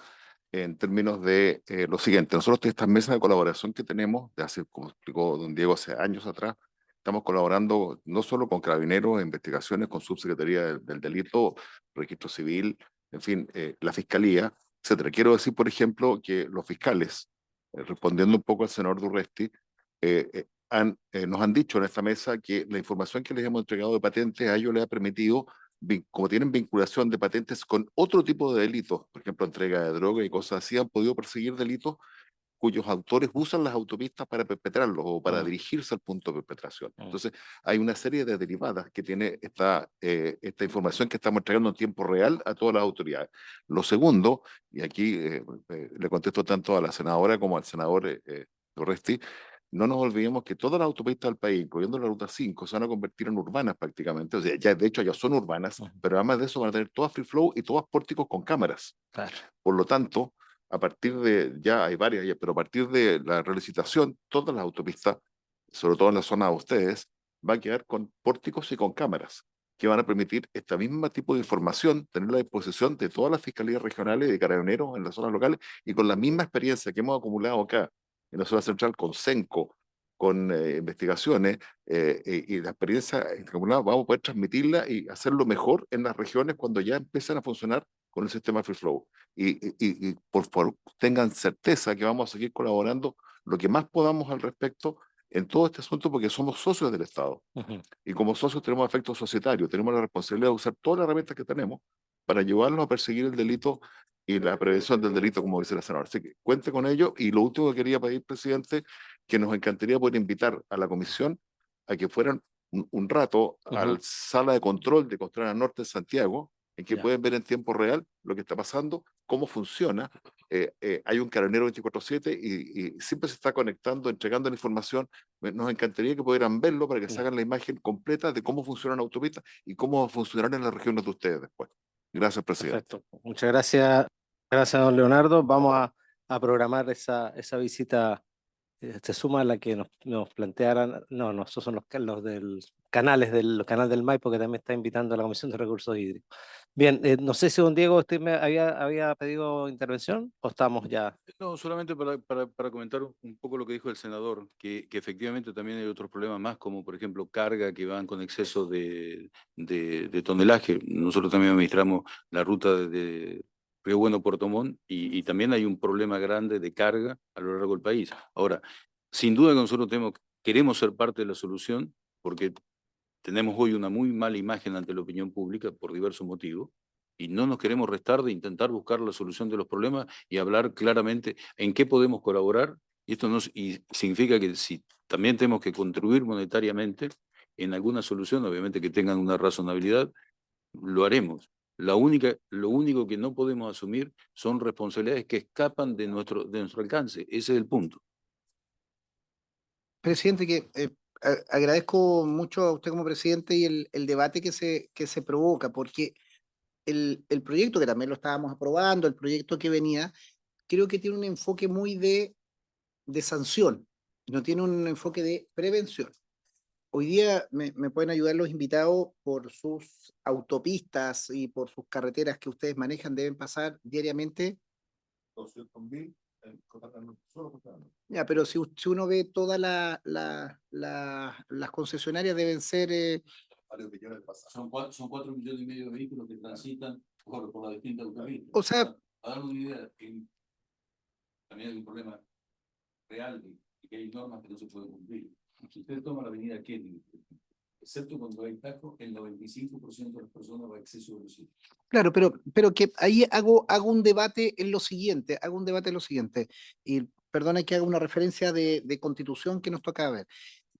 en términos de lo siguiente. Nosotros de estas mesas de colaboración que tenemos, de hace, como explicó don Diego, hace años atrás, estamos colaborando no solo con Carabineros, investigaciones, con Subsecretaría del Delito, Registro Civil, en fin, la Fiscalía, etcétera. Quiero decir, por ejemplo, que los fiscales, respondiendo un poco al senador Durresti, nos han dicho en esta mesa que la información que les hemos entregado de patentes a ellos les ha permitido, como tienen vinculación de patentes con otro tipo de delitos, por ejemplo, entrega de droga y cosas así, han podido perseguir delitos cuyos autores usan las autopistas para perpetrarlos o para dirigirse al punto de perpetración. Entonces, hay una serie de derivadas que tiene esta información que estamos entregando en tiempo real a todas las autoridades. Lo segundo, y aquí le contesto tanto a la senadora como al senador Durresti, no nos olvidemos que todas las autopistas del país, incluyendo la Ruta 5, se van a convertir en urbanas prácticamente. O sea, ya, de hecho, ya son urbanas, pero además de eso van a tener todas free flow y todas pórticos con cámaras. Claro. Por lo tanto, a partir de, ya hay varias, pero a partir de la relicitación, todas las autopistas, sobre todo en la zona de ustedes, van a quedar con pórticos y con cámaras, que van a permitir este mismo tipo de información, tener la disposición de todas las fiscalías regionales y de carabineros en las zonas locales, y con la misma experiencia que hemos acumulado acá en la zona central con CENCO, con investigaciones y la experiencia acumulada, vamos a poder transmitirla y hacerlo mejor en las regiones cuando ya empiezan a funcionar con el sistema Free Flow. Y por favor, tengan certeza que vamos a seguir colaborando lo que más podamos al respecto en todo este asunto, porque somos socios del Estado. Y como socios tenemos efecto societario, tenemos la responsabilidad de usar todas las herramientas que tenemos para ayudarlos a perseguir el delito y la prevención del delito, como dice la senadora. Así que cuente con ello. Y lo último que quería pedir, presidente, que nos encantaría poder invitar a la comisión a que fueran un rato a la sala de control de Costanera Norte de Santiago, en que pueden ver en tiempo real lo que está pasando, cómo funciona. Hay un carabinero 24/7 y siempre se está conectando, entregando la información. Nos encantaría que pudieran verlo para que se hagan la imagen completa de cómo funcionan autopistas y cómo va a funcionar en las regiones de ustedes después. Gracias, presidente. Perfecto. Muchas gracias. Gracias, don Leonardo. Vamos a programar esa visita. Se suma a la que nos plantearan, no, esos son los del los canales del Maipo, que también está invitando a la Comisión de Recursos Hídricos. Bien, no sé si don Diego usted había pedido intervención o estamos ya. No, solamente para comentar un poco lo que dijo el senador, que efectivamente también hay otros problemas más, como por ejemplo carga que van con exceso de tonelaje. Nosotros también administramos la ruta de Río Bueno, Puerto Montt, y también hay un problema grande de carga a lo largo del país. Ahora, sin duda que nosotros queremos ser parte de la solución, porque tenemos hoy una muy mala imagen ante la opinión pública por diversos motivos, y no nos queremos restar de intentar buscar la solución de los problemas y hablar claramente en qué podemos colaborar. Y esto y significa que si también tenemos que contribuir monetariamente en alguna solución, obviamente que tengan una razonabilidad, lo haremos. Lo único que no podemos asumir son responsabilidades que escapan de nuestro alcance. Ese es el punto. Presidente, que agradezco mucho a usted como presidente y el debate que se provoca, porque el proyecto que también lo estábamos aprobando, el proyecto que venía, creo que tiene un enfoque muy de sanción, no tiene un enfoque de prevención. Hoy día me pueden ayudar los invitados por sus autopistas y por sus carreteras que ustedes manejan, deben pasar diariamente. 200.000. Ya, pero si uno ve todas las concesionarias deben ser... Varios millones de pasajes. Son 4,5 millones de vehículos que transitan por las distintas autopistas. O sea, a dar una idea, también hay un problema real de que hay normas que no se pueden cumplir. Si usted toma la avenida Kennedy, excepto cuando hay taco, el 95% de las personas va a exceso de velocidad. claro, pero que ahí hago un debate en lo siguiente, y perdona que haga una referencia de Constitución que nos toca ver.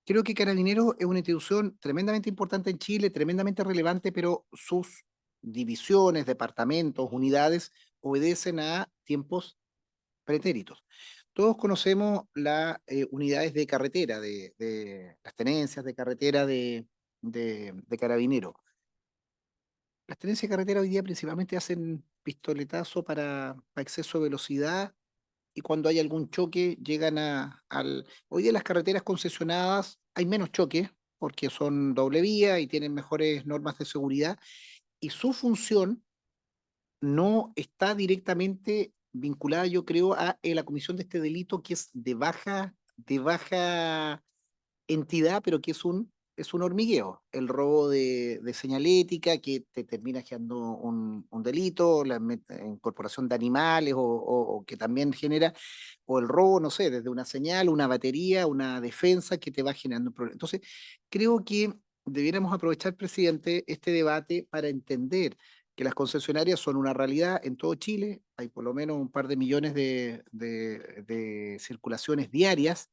Creo que Carabineros es una institución tremendamente importante en Chile, tremendamente relevante, pero sus divisiones, departamentos, unidades obedecen a tiempos pretéritos. Todos conocemos las unidades de carretera, las tenencias de carretera de Carabineros. Las tenencias de carretera hoy día principalmente hacen pistoletazo para exceso de velocidad, y cuando hay algún choque llegan Hoy día las carreteras concesionadas hay menos choques, porque son doble vía y tienen mejores normas de seguridad, y su función no está directamente vinculada, yo creo, a la comisión de este delito que es de baja entidad, pero que es un hormigueo. El robo de señalética que te termina generando un delito, la incorporación de animales o que también genera, o el robo, no sé, desde una señal, una batería, una defensa que te va generando un problema. Entonces, creo que debiéramos aprovechar, presidente, este debate para entender que las concesionarias son una realidad en todo Chile, hay por lo menos un par de millones de circulaciones diarias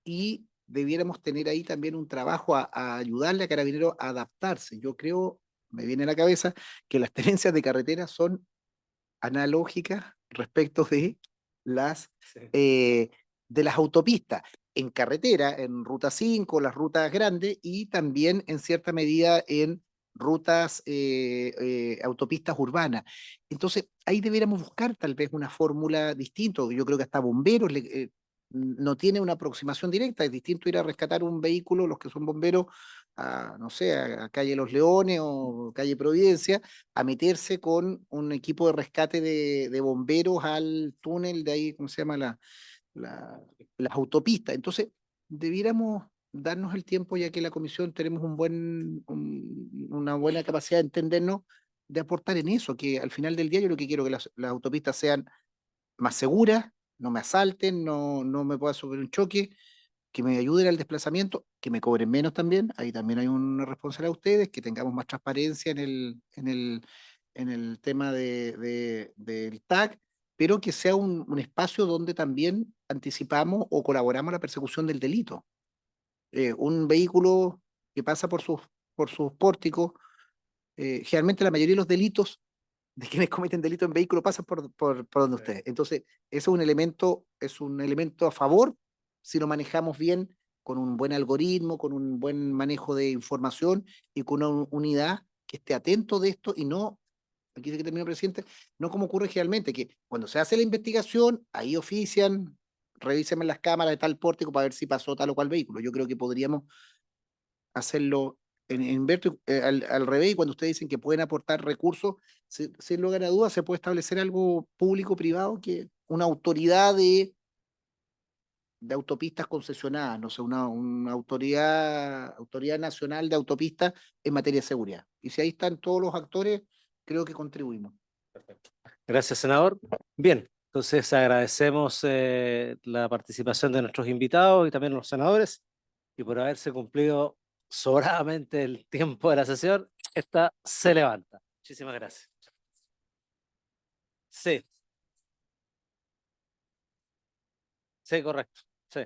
y debiéramos tener ahí también un trabajo a ayudarle a Carabineros a adaptarse. Yo creo, me viene a la cabeza, que las tenencias de carretera son analógicas respecto las, de las autopistas en carretera, en ruta 5, las rutas grandes, y también en cierta medida en rutas, autopistas urbanas. Entonces, ahí debiéramos buscar tal vez una fórmula distinta. Yo creo que hasta bomberos no tiene una aproximación directa. Es distinto ir a rescatar un vehículo, los que son bomberos, a, no sé, a Calle Los Leones o Calle Providencia, a meterse con un equipo de rescate de bomberos al túnel de ahí, ¿cómo se llama? Las autopistas. Entonces, debiéramos darnos el tiempo, ya que la comisión tenemos una buena capacidad de entendernos, de aportar en eso, que al final del día yo lo que quiero es que las autopistas sean más seguras, no me asalten, no me pueda sufrir un choque, que me ayuden al desplazamiento, que me cobren menos también, ahí también hay una responsabilidad de ustedes, que tengamos más transparencia en el tema del TAC, pero que sea un espacio donde también anticipamos o colaboramos en la persecución del delito. Un vehículo que pasa por sus pórticos, generalmente la mayoría de los delitos de quienes cometen delito en vehículo pasan por donde ustedes. Entonces, eso es un elemento a favor si lo manejamos bien, con un buen algoritmo, con un buen manejo de información y con una unidad que esté atento de esto y no, aquí dice que termino, presidente, no como ocurre generalmente, que cuando se hace la investigación, ahí ofician, revisen las cámaras de tal pórtico para ver si pasó tal o cual vehículo. Yo creo que podríamos hacerlo al revés, y cuando ustedes dicen que pueden aportar recursos, sin lugar a dudas, se puede establecer algo público-privado, que una autoridad de autopistas concesionadas, no sé, una autoridad nacional de autopistas en materia de seguridad. Y si ahí están todos los actores, creo que contribuimos. Gracias, senador. Bien, entonces agradecemos la participación de nuestros invitados y también los senadores, y por haberse cumplido sobradamente el tiempo de la sesión, esta se levanta. Muchísimas gracias. Sí. Sí, correcto. Sí.